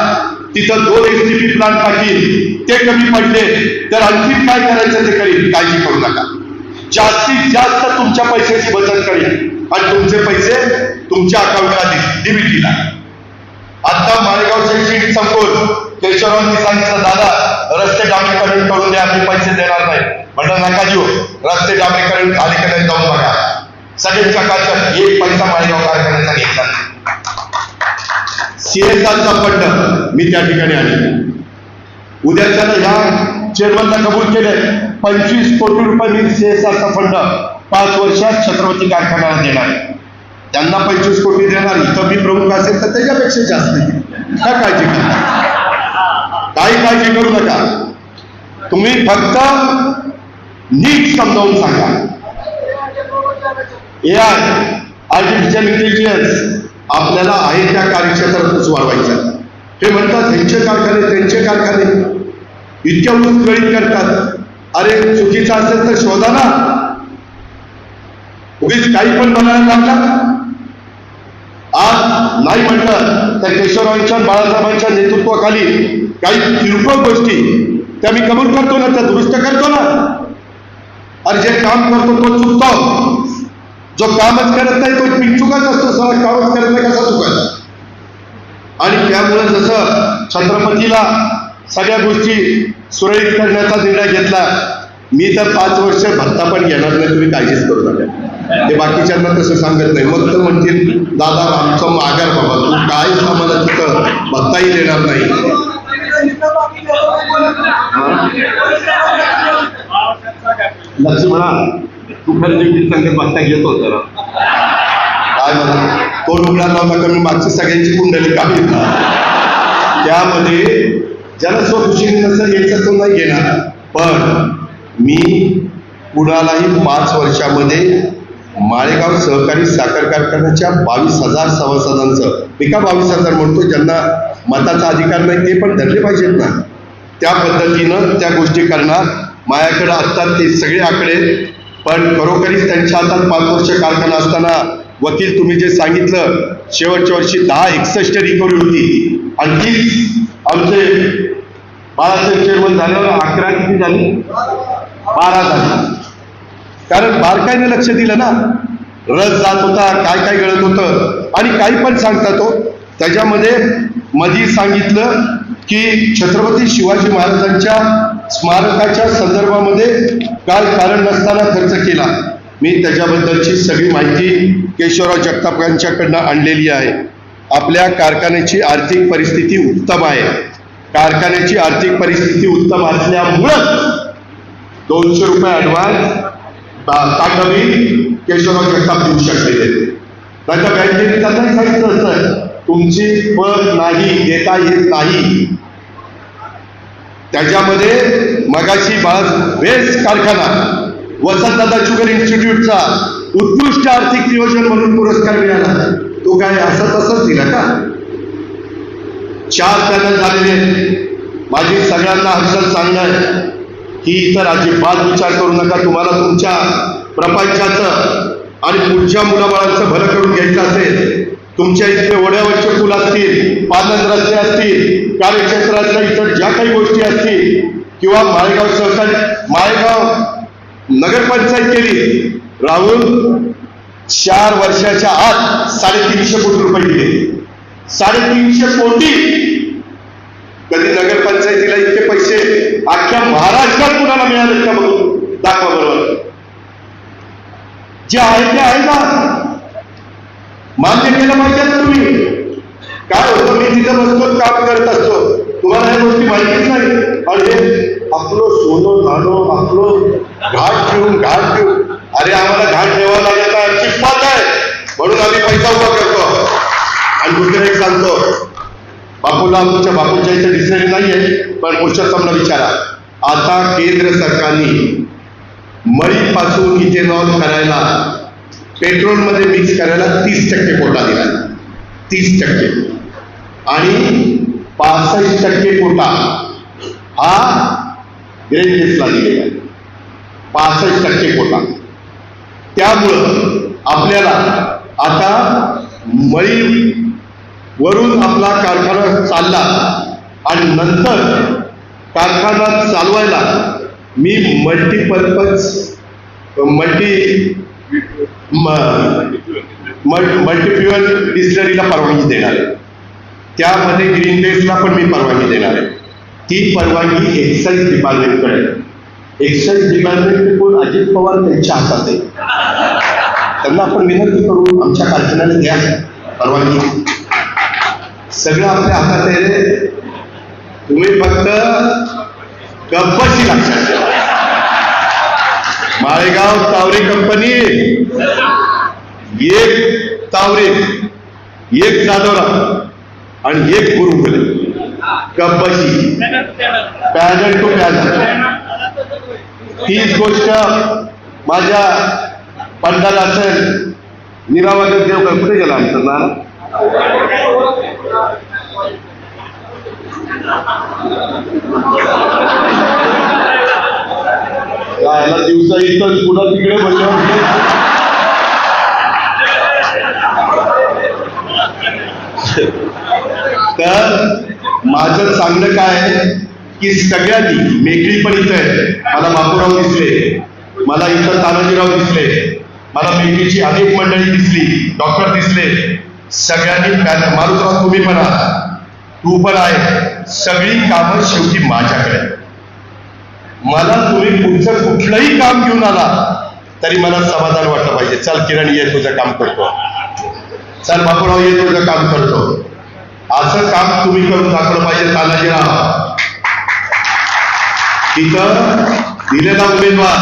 तिथं 2 STP प्लांट टाकील, ते कमी पडले तर आणखी काय करायचं ते करील, काळजी करू नका. जास्तीत जास्त तुमच्या पैशाची बचत करेल आणि तुमचे पैसे तुमच्या अकाउंटला डीबीटीला. आता माळेगाव शैक्षणिक संकुल केशवरावांनी सांगितलं, दादा रस्ते डांबरीकरण करून द्या, आम्ही पैसे देणार नाही. म्हणलं नका देऊ, रस्ते डांबरीकरण झाले की नाही जाऊन बघा. सगळ्यांच्या कारखान्यात एक पैसा माळेगाव कारखान्याचा घेतला नाही. CSRचा फंड मी त्या ठिकाणी आणले. उद्या त्यानं ह्या चेअरमनला कबूल केले 25 कोटी रुपये मी CSRचा फंड 5 वर्षात छत्रपती कारखान्याला देणार. त्यांना 25 कोटी देणार, इथं मी प्रमुख असेल तर त्याच्यापेक्षा जास्त देईल. काय काळजी करा, काही काळजी करू नका. तुम्ही फक्त नीट समजावून सांगा. AI आर्टिफिशियल इंटेलिजन्स आपल्याला आहे त्या कार्यक्षेत्रातच वाढवायचं. हे म्हणतात ह्यांचे कारखाने त्यांचे कारखाने इतक्या उत्कळीत करतात. अरे चुकीचं असेल तर शोधा ना, उगीच काही पण बनायला लागला. आज नाही म्हटलं तर केशवरावांच्या बाळासाहेबांच्या नेतृत्वाखाली काही किरकोळ गोष्टी त्या मी कबूल करतो ना, त्या दुरुस्त करतो ना. अरे जे काम करतो तो चुकतो, जो कामच करत नाही तो पिंचुकाच असतो, सगळं कामच करत नाही कसा चुकायचा. आणि त्यामुळे जसं छत्रपतीला सगळ्या गोष्टी सुरळीत करण्याचा निर्णय घेतला, मी तर 5 वर्ष भत्ता पण घेणार नाही, तुम्ही काळजीच करू नका. ते बाकीच्यांना तसं सांगत नाही. मग तर म्हणतील दादा आमचा माघार बाबा, तू काहीच आम्हाला तिथं भत्ताही देणार नाही. लक्ष्मणा तू खरेदी संगत भत्ता घेत होता काय म्हणा, तो उघडा नव्हता का मी मागची सगळ्यांची कुंडली काढली. त्यामध्ये ज्याला स्वखुशीने नसेल यायचं तो नाही घेणार. पण मी कुणालाही 5 वर्षामध्ये माळेगाव सहकारी साखर कारखान्याच्या 22,000 सभासदांचं, मी का 22,000 म्हणतो, ज्यांना मताचा अधिकार नाही ते पण धरले पाहिजेत ना. त्या पद्धतीनं त्या गोष्टी करणार. माझ्याकडे आत्ता ते सगळे आकडे, पण खरोखरीच त्यांच्या हातात 5 वर्ष कारखाना असताना वकील तुम्ही जे सांगितलं शेवटच्या वर्षी 1061 रिकव्हरी होती आणि तीच आमचे बाळासाहेब चेअरमन झाल्यावर 11 किती झाली, 12 झाली. कारण बारकाईने लक्ष दिलं ना, रस जात होता, काय काय गळत होतं आणि काही पण सांगता तो. त्याच्यामध्ये मधी सांगितलं की छत्रपती शिवाजी महाराजांच्या स्मारकाच्या संदर्भामध्ये काय कारण नसताना खर्च केला. मी त्याच्याबद्दलची सगळी माहिती केशवराव जगताप यांच्याकडनं आणलेली आहे. आपल्या कारखान्याची आर्थिक परिस्थिती उत्तम आहे. कारखान्याची आर्थिक परिस्थिती उत्तम असल्यामुळं 200 रुपये ॲडव्हान्स ताकदी केशवराव जगताप देऊ शकले. त्याच्या बँकेने त्यांना सांगितलं असतं तुमची पत नाही देता येत नाही. त्याच्यामध्ये मगाशी वेस कारखाना वसंतदादा शुगर इन्स्टिट्यूटचा उत्कृष्ट आर्थिक नियोजन म्हणून पुरस्कार मिळाला. तो काय असा तसाच दिला का? 4 पॅनल झालेले आहेत. माझी सगळ्यांना हर्षल सांगणं आहे की इतर अजिबात विचार करू नका. तुम्हाला तुमच्या प्रपंचाचं आणि पुढच्या मुलाबाळांचं भलं करून घ्यायचं असेल, तुमच्या इथले ओढ्यावरचे पूल असतील, पालन रस्ते असतील, कार्यक्षेत्रातल्या इतर ज्या काही गोष्टी असतील, किंवा माळेगाव नगरपंचायत केली, राहुल 4 वर्षाच्या आत 350 कोटी रुपये दिले. 350 कोटी. कधी नगरपंचायतीला इतके पैसे अख्ख्या महाराष्ट्रात कुणाला मिळाले का? बघून दाखवा बरोबर. जे आहे ते आहे ना, मान्य केलं पाहिजे ना तुम्ही. काय होतं, मी तिथं बसतो काम करत असतो, तुम्हाला ह्या गोष्टी माहितीच नाही. आणि हे आपलं सोनं नाणं, आपलं घाट ठेवून अरे आम्हाला घाट ठेवावं लागेल, आमची पात आहे म्हणून आम्ही पैसा उभा करतो. आणि दुसरं एक सांगतो, बापूला तुमच्या बापूच्या इथे डिक्शनरी नाहीये, पण पुढच्या समजा विचारा. आता केंद्र सरकारने मळीपासून इथेनॉल करायला, पेट्रोलमध्ये मिक्स करायला 30% कोटा दिला. 30% आणि 65% कोटा हा ग्रेन बेसला दिलेला आहे. 65% कोटा. त्यामुळं आपल्याला आता मळी वरून आपला कारखाना चालला आणि नंतर कारखाना चालवायला मी मल्टीफ्युअल डिस्टिलरीला परवानगी देणार आहे. त्यामध्ये ग्रीन बेसला पण मी परवानगी देणार आहे. ती परवानगी एक्साईज डिपार्टमेंटकडे आहे. एक्साईज डिपार्टमेंट कोण? अजित पवार त्यांच्या हातात आहे. त्यांना आपण विनंती करू, आमच्या कारखान्याला द्या परवानगी. सगळं आपल्या हातात आहे. तुम्ही फक्त गप्पशी लक्षात ठेवा. माळेगाव तावरे कंपनी, एक तावरे, एक जाधवराव आणि एक गुरुकुले. गप्पशी, पॅनल टू पॅनल. तीच गोष्ट माझ्या पंढर असेल, निरावागर देव का कुठे गेला आमचं ना, याला दिवसा इथं पुन्हा तिकडे बसलं. तर माझं सांगणं काय आहे की सगळ्यांनी, मेकळी पण इथं आहे, मला बापूराव दिसले, मला इथं तानाजीराव दिसले, मला मेकळीची अनेक मंडळी दिसली, डॉक्टर दिसले. सगळ्यांनी मारुतराव तुम्ही पण आहात, तू पण आहे. सगळी कामं शेवटी माझ्याकडे. मला तुम्ही पुढचं कुठलंही काम घेऊन आला तरी मला समाधान वाटलं पाहिजे. चल किरण ये, तुझं काम करतो. चल बापूराव ये, तुझं काम करतो. असं काम तुम्ही करून दाखवलं पाहिजे. तानाजीराव, तिथं दिलेला उमेदवार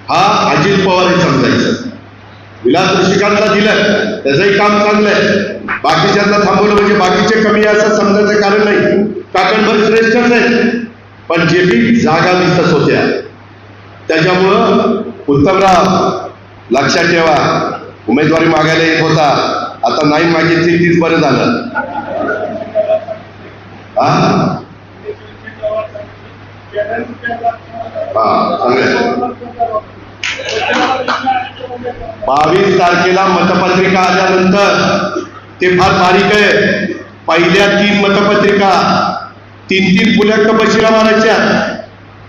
हा अजित पवार हे समजायचं. विलास ऋषिकांतला दिलं, त्याचंही काम चांगलंय. बाकीच्यांना थांबवलं म्हणजे बाकीचे कमी आहे असं समजायचं कारण नाही. काकणभर श्रेष्ठच आहे, पण जे बी जागा दिसत होत्या त्याच्यामुळं उत्तमराव लक्षात ठेवा, उमेदवारी मागायला येत होता, आता नाही मागितली तीच बरं झालं. हा 22 तारखेला मतपत्रिका आल्यानंतर ते फार बारीक आहे. पहिल्या 3 मतपत्रिका 3-3 पुल्या कपशीला मारायच्या,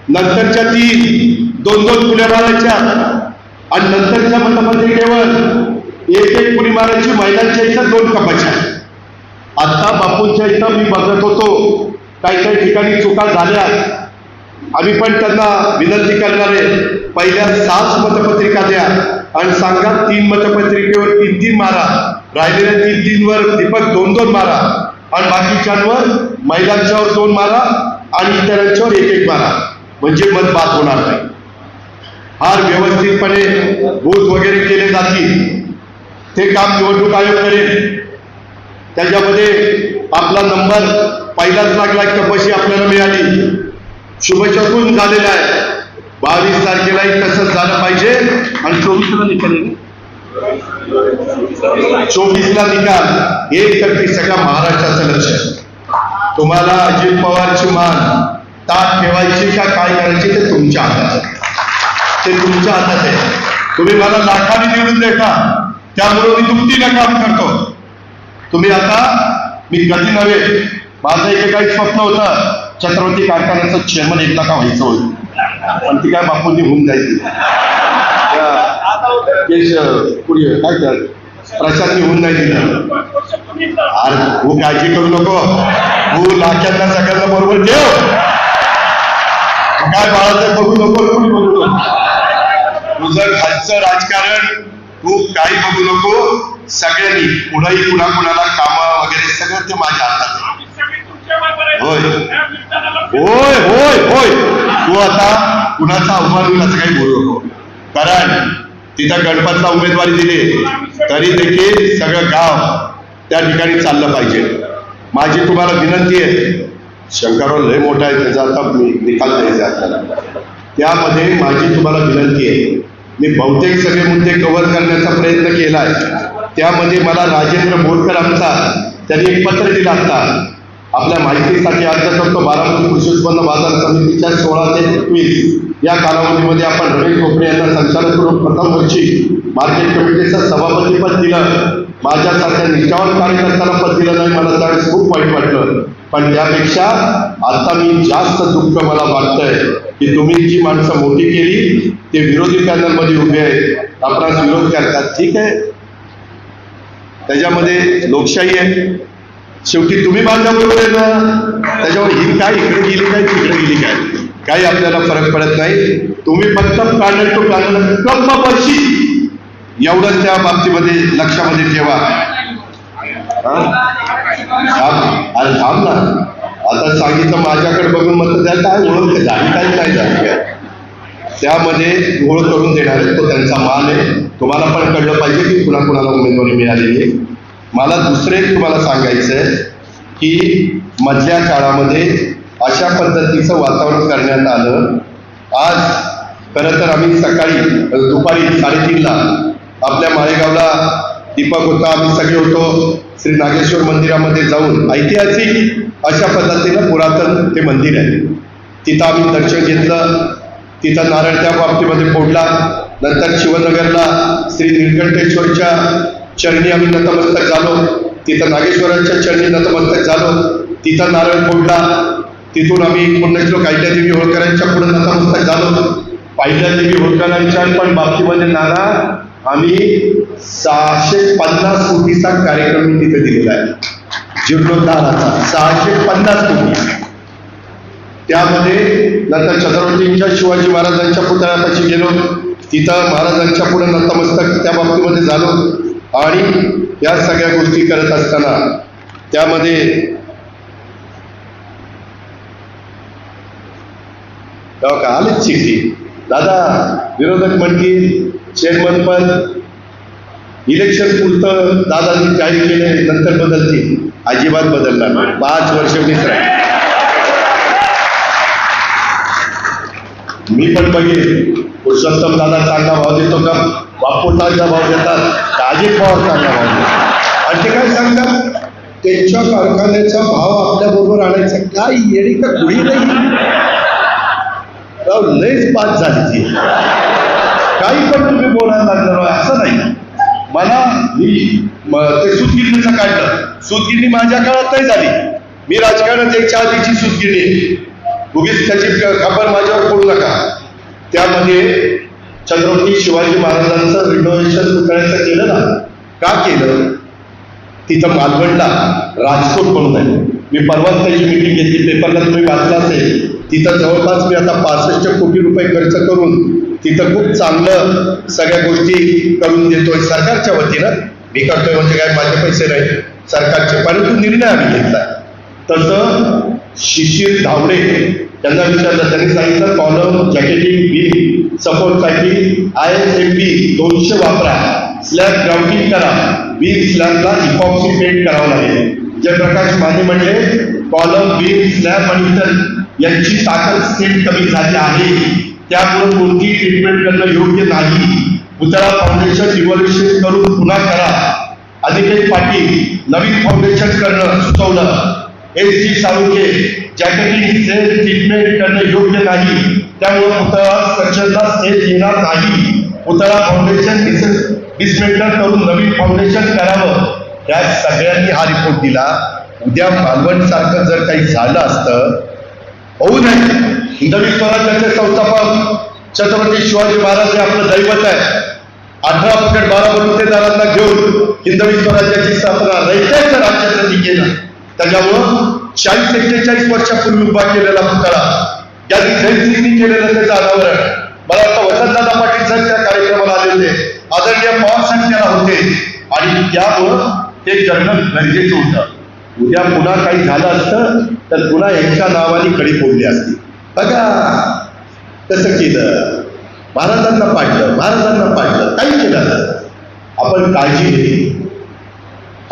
नंतरच्या 2-2 पुल्या मारायच्या आणि नंतरच्या मतपत्रिकेवर 1-1 पुली मारायची. महिलांच्या इथं 2 कपाच्या. आता बापूंच्या इथं मी बघत होतो काही काही ठिकाणी चुका झाल्या. आम्ही पण त्यांना विनंती करणार आहे, पहिल्या 7 मतपत्रिका द्या आणि सांगा 3 मतपत्रिकेवर 3-3 मारा, राहिलेल्या 3-3 वर दीपक 2-2 मारा आणि बाकीच्यांवर महिलांच्यावर 2 मारा आणि इतरांच्यावर 1-1 मारा, म्हणजे मत बाद होणार नाही. फार व्यवस्थितपणे बूथ वगैरे केले जातील. ते काम निवडणूक आयोग करेल. त्याच्यामध्ये आपला नंबर पहिलाच लागला, कपाशी आपल्याला मिळाली. शुभशकून झालेला आहे. 22 तारखेलाही तसंच झालं पाहिजे आणि 24ला निकाल 24ला निकाल हे तर ते सगळ्या महाराष्ट्राचं लक्ष आहे. तुम्हाला अजित पवारची मान ताट ठेवायची का काय करायची ते तुमच्या हातात आहे. ते तुमच्या हातात आहे. तुम्ही मला लाखाने निवडून देता त्यामुळे मी दुपटीनं काम करतो. तुम्ही आता मी कधी नव्हे, माझं एकेकाळी स्वप्न होतं छत्रपती कारखान्याचं चेअरमन एकदा का व्हायचं होतं, पण ती काय बापूंनी होऊन जायची. पुढे काय प्रशासनी होऊन नाही दिलं. अरे तू काळजी करू नको, तू लाख्यांना सगळ्यांना बरोबर ठेव. काय बाळाचं बघू नको, कोणी बघू नको. तुझं खालचं राजकारण तू काही बघू नको. सगळ्यांनी कुणाही कुणाला कामं वगैरे सगळं ते माझ्या हातात आहे. होय होय होय होय तू आता कुणाचा अवमान होईल असं काही बोलू नको. कारण तिथं गणपतला उमेदवारी दिली तरी देखील सगळं गाव त्या ठिकाणी चाललं पाहिजे. माझी तुम्हाला विनंती आहे, शंकरराव लय मोठा आहे त्याचा आता निकाल द्यायचा आपल्याला. त्यामध्ये माझी तुम्हाला विनंती आहे, मी बहुतेक सगळे मुद्दे कव्हर करण्याचा प्रयत्न केलाय. त्यामध्ये मला राजेंद्र बोरकर आमचा त्यांनी एक पत्र दिलं आता आपल्या माहितीसाठी अर्ज करतो. बारामती कृषी उत्पन्न बाजार समितीच्या 16 ते 21 या कालावधीमध्ये आपण रमेश कोपरे यांना संचालक करून प्रथम वर्षी मार्केट कमिटीचं सभापतीपद दिलं. माझ्यासारख्या निष्ठावान कार्यकर्त्याला पद दिलं नाही. मला त्यावेळेस खूप वाईट वाटलं. पण त्यापेक्षा आता मी जास्त दुःख मला वाटतंय की तुम्ही जी माणसं मोठी केली ते विरोधी पॅनलमध्ये उभे आहेत, आपणास विरोध करतात. ठीक आहे, त्याच्यामध्ये लोकशाही आहे. शेवटी तुम्ही माझ्याबरोबर आहे ना, त्याच्यावर ही काय इकडे गेली काय तिकडे गेली काय काही आपल्याला फरक पडत नाही. तुम्ही फक्त पॅनल टू पॅनल कम बशी एवढंच त्या बाबतीमध्ये लक्षामध्ये ठेवा. अरे थांब ना, आता सांगितलं माझ्याकडे बघून मग त्या काय ओळख झाली काय नाही झाली काय त्यामध्ये ओळख करून देणार आहे. तो त्यांचा मान आहे. तुम्हाला पण कळलं पाहिजे की कुणाकुणाला उमेदवारी मिळालेली आहे. मला दुसरे तुम्हाला सांगायचं आहे की मधल्या काळामध्ये अशा पद्धतीचं वातावरण करण्यात आलं. आज खरं तर आम्ही दुपारी 3:30ला आपल्या माळेगावला दीपक होता, आम्ही सगळे होतो. श्री नागेश्वर मंदिरामध्ये जाऊन ऐतिहासिक अशा पद्धतीनं पुरातन ते मंदिर आहे, तिथं आम्ही दर्शन घेतलं. तिथं नारळ त्या बाबतीमध्ये फोडला. नंतर शिवनगरला श्री निळकंठेश्वरच्या चरणी आम्ही नतमस्तक झालो. तिथं नागेश्वरांच्या चरणी नतमस्तक झालो. तिथं नारळ फोडला. तिथून आम्ही पुण्यश्लोक अहिल्यादेवी होळकरांच्या पुढे नतमस्तक झालो. अहिल्यादेवी होळकरांच्या पण बाबतीमध्ये नाना आम्ही 650 कोटीचा कार्यक्रम मी तिथे दिलेला आहे, जीर्णोद्धाराचा 650 कोटी. त्यामध्ये नंतर छत्रपतींच्या शिवाजी महाराजांच्या पुतळ्यापाशी गेलो. तिथं महाराजांच्या पुढे नतमस्तक त्या बाबतीमध्ये झालो. आणि या सगळ्या गोष्टी करत असताना त्यामध्ये आलेच चिठ्ठी, दादा विरोधक म्हणतील चेअरमन पद इलेक्शन पुरतं दादांनी जाहीर केले, नंतर बदलतील. अजिबात बदलणार. 5 वर्ष मीच राहील. मी पण बघेन पुरुषोत्तम दादा चांगला भाव देतो का, बापू चांगला भाव देतात का, अजित पवार चांगला भाव देतात. आणि ते काय सांगतात त्यांच्या कारखान्याचा भाव आपल्या बरोबर आणायचा. काय येडी का कुणी नाही, लयच पास झाली ती. काही पण तुम्ही बोलायला लागणार असं नाही. मला ते सूतगिरणीचं काढलं. सूतगिरणी माझ्या काळात नाही झाली. मी राजकारणात एक आधीची सूतगिरणी आहे. उगीच त्याची खबर माझ्यावर पडू नका. त्यामध्ये छत्रपती शिवाजी महाराजांचं रिनोव्हेशन पुतळ्याचं केलं ना. का केलं? तिथं मालवणला राजकोट म्हणून आहे. मी परवाच त्याची मीटिंग घेतली, पेपरला तुम्ही वाचला असेल. तिथं जवळपास मी आता 65 कोटी रुपये खर्च करून तिथं खूप चांगलं सगळ्या गोष्टी करून देतोय सरकारच्या वतीनं. मी करतोय म्हणजे काय माझे पैसे नाही, सरकारचे. परंतु निर्णय आम्ही घेतला. तसं शिशिर धावडे त्यांना विचारलं, त्यांनी सांगितलं कॉलम जॅकेटिंग बीम सपोर्टसाठी ISMB 200 वापरा, स्लॅब ग्राउंडिंग करा, बीम स्लॅबला इपॉक्सी पेंट करावं लागेल. जयप्रकाश माने म्हणले कॉलम बीम स्लॅब आणि इतर यांची ताकद स्टेट कमी झाली आहे, त्यामुळे कोणती ट्रीटमेंट करणं योग्य नाही. पुतळा फाउंडेशन रिव्हॉल्युशन करून पुन्हा करा. अनिकेत पाटील नवीन फाउंडेशन करणं सुचवलं. एस.जी. साळुंखे जॅकेटिंग सेल ट्रीटमेंट करणं योग्य नाही, त्यामुळे पुतळा स्ट्रक्चरला सेल येणार नाही. पुतळा फाउंडेशन डिसमेंटल करून नवीन फाउंडेशन करावं. या सगळ्यांनी हा रिपोर्ट दिला. उद्या मालवण सारखं जर काही झालं असतं, होऊ नये. हिंदवी स्वराज्याचे संस्थापक छत्रपती शिवाजी महाराज हे आपलं दैवत आहे. 18 पकड 12 बलुतेदारांना घेऊन हिंदवी स्वराज्याची स्थापना रयतेच्या राज्यासाठी केलं. त्याच्यामुळं 40-41 वर्षापूर्वी उभा केलेला पुतळा, ज्यांनी जयसिंगनी केलेलं त्याचं अनावरण, मला वाटतं वसंतदादा पाटील साहेब त्या कार्यक्रमाला आले होते, आदरणीय पवार साहेब त्याला होते, आणि त्यामुळं ते करणं गरजेचं होतं. उद्या पुन्हा काही झालं असतं तर पुन्हा यांच्या नावाने कडी फोडली असती. बघा कसं केलं, महाराजांना पाडलं, काही केलं. आपण काळजी घेतली,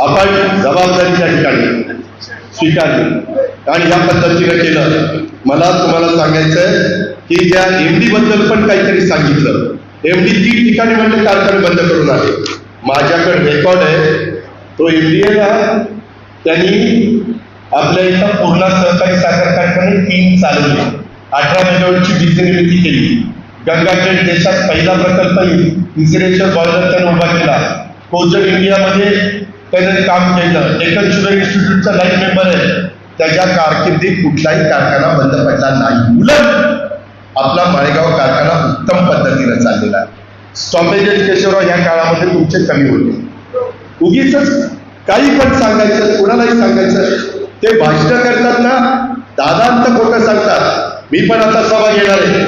आपण जबाबदारी त्या ठिकाणी स्वीकारली आणि या पद्धतीने केलं. मला तुम्हाला सांगायचंय की त्या एमडी बद्दल पण काहीतरी सांगितलं. एमडी 3 ठिकाणी म्हणजे कारखाने बंद करून आले. माझ्याकडे रेकॉर्ड आहे. तो एमडी आहे ना, त्यांनी आपल्या इथं पूर्णा सहकारी साखर कारखाने 3 चालवले. 18 मेगावॅटची वीज निर्मिती केली. गंगाखेड देशात पहिला प्रकल्प इन्सिडेन्शियल बॉयलर त्याने उभा केला. कोचर इंडियामध्ये त्याने काम केलं. डेक्कन शुगर इन्स्टिट्यूटचा लाईफ मेंबर आहे. त्याच्या कारकिर्दीत कुठलाही कारखाना बंद पडला नाही. उलट आपला माळेगाव कारखाना उत्तम पद्धतीने चाललेला आहे. स्टॉपेजेस केशवराव या काळामध्ये तुमचे कमी होते. उगीच काही पण सांगायचं, कोणालाही सांगायचं, ते भाषण करतात ना, दादांत खोटं सांगतात. मी पण आता सभा घेणार आहे.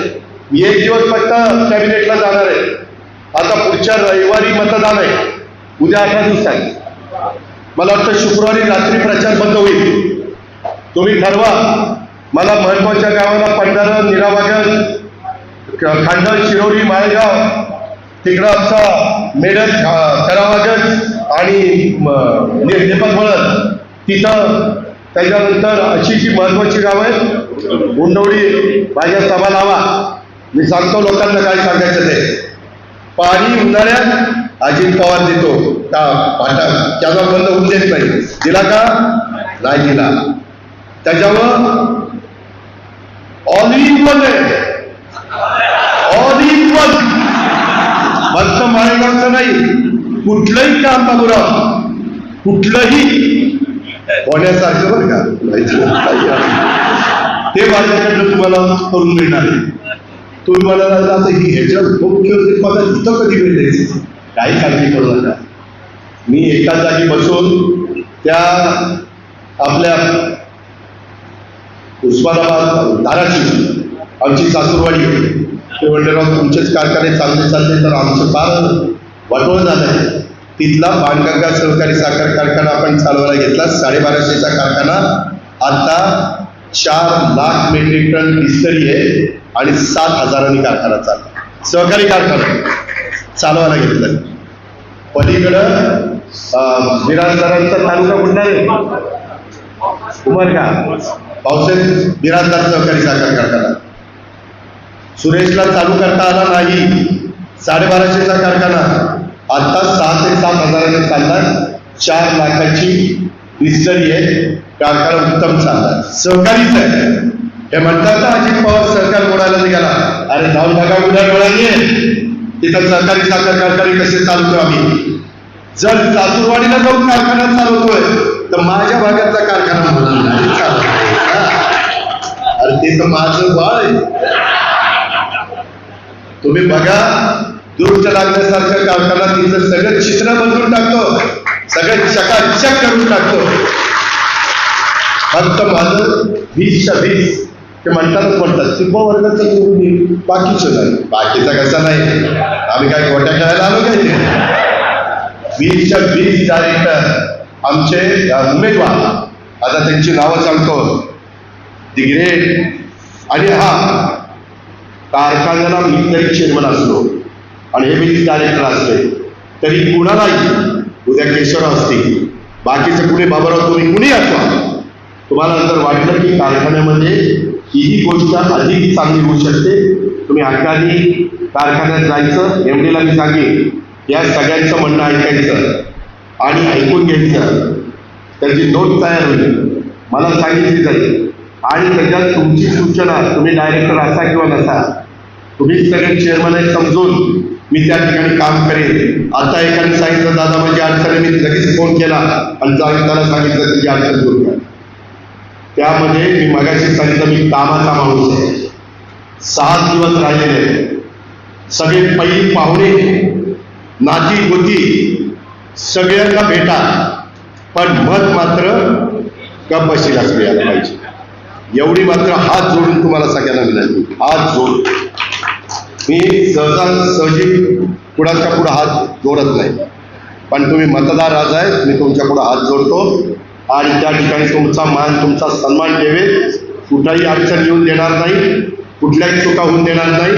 मी 1 दिवस फक्त कॅबिनेटला जाणार आहे. आता पुढच्या रविवारी मतदान आहे. उद्या 18 दिवस आहे. मला वाटतं शुक्रवारी रात्री प्रचार बंद होईल. तुम्ही ठरवा. मला महत्वाच्या गावाला पंढरपूर, निरावागड, खांडळ, शिरोरी, माळेगाव, तिकडं आमचा मेडल, करावागड आणि नेपाळवळण, तिथं त्याच्यानंतर अशी जी महत्वाची गावं आहेत, गुंडवडी, माझ्या सभा लावा. मी सांगतो लोकांना काय सांगायचं ते. पाणी उन्हाळ्यात अजित पवार देतो, त्याचा बंद होऊन देत नाही. दिला का? नाही दिला. त्याच्यावर ऑल इन वन आहे, ऑल इन वन. फक्त माळेगावचं नाही, कुठलंही काम बाबूराव, कुठलंही होण्यासारखं बरं का, ते माझ्याकडनं तुम्हाला करून मिळणार. तुम्ही मला आता ही ह्याच्या उपमुख्यमंत्री पदात इथं कधी भेटायचं, काही काळजी करू नका. मी एका जागी बसून त्या आपल्या उस्मानाबाद धाराशिव आमची सासूरवाडी होती. ते वंडेराव तुमचेच कारखाने चालले तर आमचं फार वाटोळ झालंय. तिथला बाणगंगा सहकारी साखर कारखाना आपण चालवायला घेतला. 1250चा कारखाना आता 4 लाख मेट्रिक टन डिस्टरी आहे आणि 7,000 कारखाना चालला. सहकारी कारखाना चालवायला घेतला. पलीकडं बिराजदारांचा तालुका कुठला आहे, उमरगा, पावसाळ्यात बिराजदार सहकारी साखर कारखाना. सुरेशला चालू करता आला नाही. 1250चा कारखाना आता 6 ते 7,000 चालला. 4 लाखाची डिस्टरी आहे. कारखाना उत्तम चालला, सहकारीच आहे. हे म्हणतात ना अजित पवार सरकार बोलायला निघाला. अरे जाऊन बघा उद्या डोळ्याने तिथं सहकारी साखर कारखाने कसे चालवतो आम्ही. जर सासूरवाडीला जाऊन कारखाना चालवतोय तर माझ्या भागातला कारखाना म्हणून अरे ते तर माझं बाळ आहे. तुम्ही बघा, दुरुस्त लागण्यासारखं कारखाना तिथं सगळं चित्र बदलून टाकतो, सगळं चकाचक करून टाकतो. फक्त माझं 20च्या 20 ते म्हणतात सिंह वर्गाचं बाकीचं नाही. बाकीचा कसा नाही, आम्ही काय गोट्या खेळायला आलो काय. 20च्या 20 डायरेक्टर आमचे उमेदवार, आता त्यांची नावं सांगतो. The great. आणि हा कारखान्याला मी तरी चेअरमन असलो आणि हे मी डायरेक्टर असले तरी कुणालाही उद्या केशवराव असतील, बाकीचं कुणी बाबाराव, तुम्ही कुणी असवा, तुम्हाला जर वाटलं की कारखान्यामध्ये ही गोष्ट अधिक चांगली होऊ शकते. तुम्ही हक्कानी कारखान्यात जायचं, एमडीला मी सांगेन या सगळ्यांचं म्हणणं ऐकायचं आणि ऐकून घ्यायचं. त्याची नोट तयार होईल, मला सांगितली जाईल आणि त्याच्यात तुमची सूचना, तुम्ही डायरेक्टर असा किंवा नसा, तुम्ही सगळे चेअरमन आहे समजून मी त्या ठिकाणी काम करेन. आता एकाने सांगितलं दादा माझी अडचण आहे, मी लगेच फोन केला आणि त्याला सांगितलं त्याची अडचण दूर करा. त्यामध्ये मी मगाशी सांगितलं मी कामाचा माणूस आहे. 7 दिवस राहिलेले, सगळे पहिली पाहुणे नाती गोती सगळ्यांना भेटा, पण मत मात्र गप्प बशीलाच मिळालं पाहिजे. एवढी मात्र हात जोडून तुम्हाला सगळ्यांना विनंती, हात जोडून. मी सहजी कुणाच्या पुढे हात जोडत नाही, पण तुम्ही मतदार राजा आहेत, मी तुमच्या पुढे हात जोडतो आणि त्या ठिकाणी तुमचा मान तुमचा सन्मान ठेवेल. कुठलाही अडचण येऊन देणार नाही, कुठल्याही चुका होऊन देणार नाही.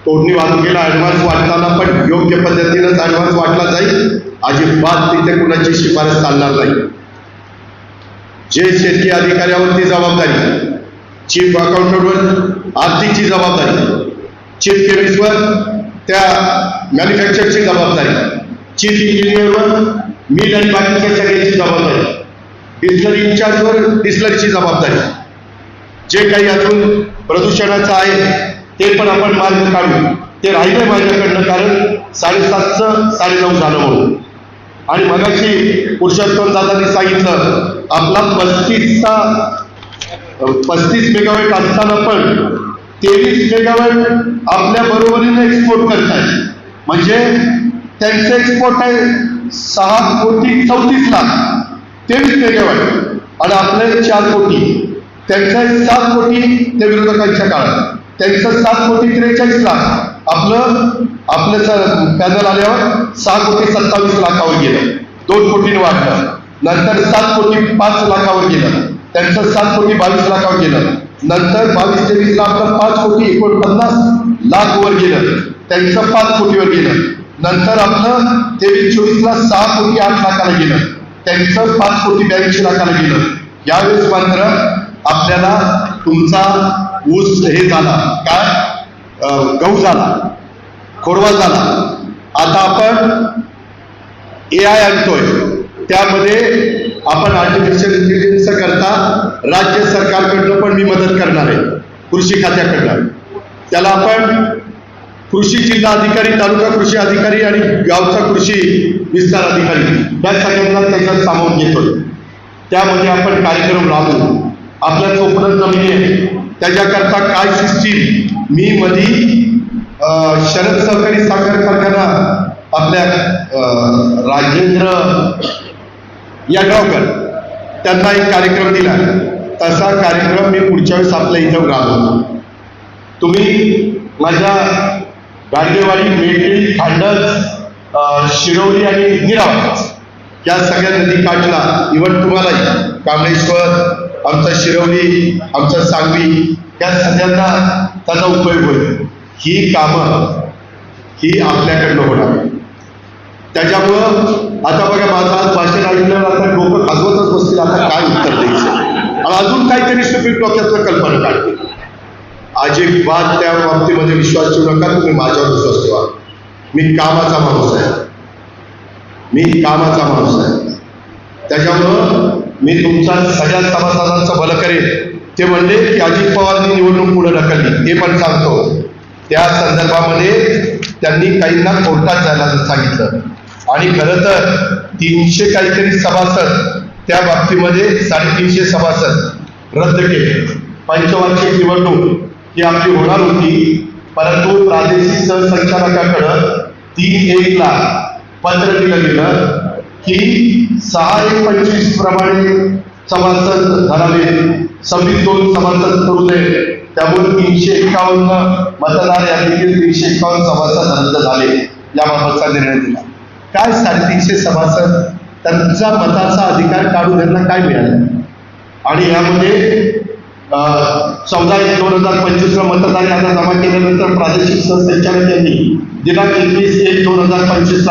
तोडणी वाहतुकीला ॲडव्हान्स वाटताना पण योग्य पद्धतीनंच ॲडव्हान्स वाटला जाईल. अजिबात तिथे कुणाची शिफारस चालणार नाही. जे शेतकी अधिकाऱ्यावरती जबाबदारी, चीफ अकाउंटंटवर आर्थिकची जबाबदारी, चीफ केमिस्टवर त्या मॅन्युफॅक्चरची जबाबदारी, चीफ इंजिनियरवर मिल आणि बाकीच्या सगळ्यांची जबाबदारी, डिस्लरी इंचार्जवर डिस्लरीची जबाबदारी, जे काही अजून प्रदूषणाचं आहे ते पण आपण मार्ग काढू. ते राहिले माझ्याकडनं, कारण 7:30चं 9:30 झालं म्हणून. आणि मगाशी पुरुषोत्तम दादांनी सांगितलं आपला 35 मेगावॅट असताना पण 23 मेगावॅट आपल्या बरोबरीने एक्सपोर्ट करतायत. म्हणजे त्यांचे एक्सपोर्ट आहे 6,34,00,000 23 मेगावॅट आणि आपले 4 कोटी. त्यांचं 7 कोटी त्या विरोधकांच्या काळात, त्यांचं 7,43,00,000. आपलं पॅनल आल्यावर 6,27,00,000 गेलं, 2 कोटीने वाढलं. नंतर 7,05,00,000 गेलं, त्यांचं 7,22,00,000 गेलं. नंतर 22-23ला आपलं 5,49,00,000 गेलं, त्यांचं 5 कोटीवर गेलं. नंतर आपलं 23-24ला 6,08,00,000 गेलं, त्यांचं 5,82,00,000 गेलं. यावेळेस मात्र आपल्याला तुमचा ऊस हे झाला काय, गहू झाला, खोडवा झाला. आता आपण AI आणतोय, त्यामध्ये आपण आर्टिफिशियल इंटेलिजन्स करता राज्य सरकारकडनं पण मी मदत करणार आहे, कृषी खात्याकडनं. त्याला आपण कृषी जिल्हा अधिकारी, तालुका कृषी अधिकारी आणि गावचा कृषी विस्तार अधिकारी या सगळ्यांना त्याच्यात सामावून घेतोय. त्यामध्ये आपण कार्यक्रम राबवू. आपल्या चोपडत जमिनी आहे त्याच्याकरता काय सिस्टीम, मी मधी शरद सहकारी साखर कारखाना आपल्या राजेंद्र यागावकर त्यांना एक कार्यक्रम दिला, तसा कार्यक्रम मी पुढच्या वेळेस आपल्या इथं राबवतो. तुम्ही माझ्या गाडगेवाडी, मेटली, खांडस, शिरवली आणि निराव या सगळ्या नदी काठला, इव्हन तुम्हालाही कामळेश्वर, आमचा शिरवली, आमचा सांगवी, या सगळ्यांना त्याचा उपयोग होईल. ही कामं ही आपल्याकडनं होणार. त्याच्यामुळं आता बघा माझं आज भाषण ऐकल्यावर आता डोकं खाजवतच बसतील, आता काय उत्तर द्यायचं आणि अजून काहीतरी सुपीक डोक्यातलं कल्पना काढते. अजिबात त्या बाबतीमध्ये विश्वास ठेवू नका. तुम्ही माझ्यावर विश्वास ठेवा. मी कामाचा माणूस आहे, मी कामाचा माणूस आहे. त्याच्यामुळं मी तुमच्या सगळ्या सभासदांचं भलं करेन. ते म्हणले की अजित पवारांनी निवडणूक पुढे ढकलली, ते पण सांगतो. त्या संदर्भामध्ये त्यांनी काहींना कोर्टात जायला सांगितलं आणि खरं तर 300 काहीतरी सभासद त्या बाबतीमध्ये 350 सभासद रद्द केले. पंचवार्षिक निवडणूक ही आपली होणार होती, परंतु प्रादेशिक सहसंचालकाकडं 3-1ला पत्र दिलं गेलं की 6-1-25 प्रमाणे सभासद धरावे, 26-2 सभासद करू नये. त्यामुळे 351 मतदार यादीतील 351 सभासद रद्द झाले. याबाबतचा निर्णय दिला. काय 350 सभासद त्यांचा मताचा अधिकार काढून त्यांना काय मिळालं आणि यामध्ये 14/1/2025 मतदार याद्या जमा केल्यानंतर प्रादेशिक सहसंचालक यांनी दिनांक 21/1/2025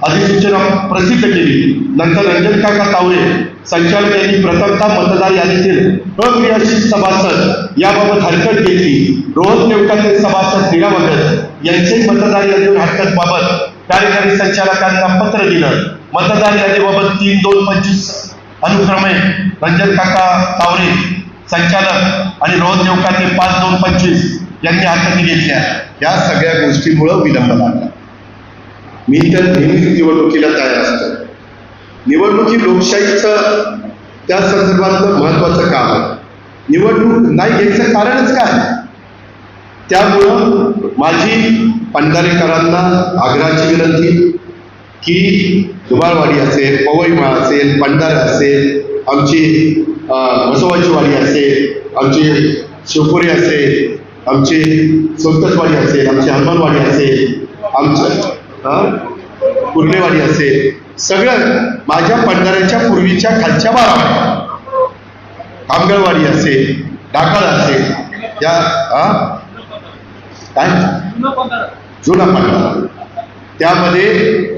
अधिसूचना प्रसिद्ध केली. नंतर रंजन काका तावरे संचालक यांनी प्रथमतः मतदार यादीतील अक्रियाशील सभासद याबाबत हरकत घेतली. रोहन नेमकाचे सभासद नीरा भगत यांचे मतदार यादीवर हरकत बाबत कार्यकारी संचालकांना पत्र दिलं. मतदार यादीबाबत 3/2/25 अनुक्रमे रंजन काका तावरे संचालक आणि रोहन नेमकाचे 5/2/25 यांनी हरकती घेतल्या. या सगळ्या गोष्टीमुळे विलंब लागला. मी तर नेहमीच निवडणुकीला तयार असतो. निवडणुकी लोकशाहीचं त्या संदर्भातलं महत्वाचं काम आहे. निवडणूक नाही घ्यायचं कारणच काय? त्यामुळं माझी पंढारेकरांना आग्रहाची विनंती की दुबाळवाडी असेल, पवईमाळ असेल, पंढारा असेल, आमची म्हसोबाची वाडी असेल, आमची शिवपुरी असेल, आमची सोनतसवाडी असेल, आमची हनुमानवाडी असेल, आमचं कुर्लेवाडी असेल, सगळं माझ्या पंढऱ्याच्या पूर्वीच्या खालच्या बारावाडी, कामगळवाडी असेल, डाकळ असेल, त्या काय जुना पंढरा, त्यामध्ये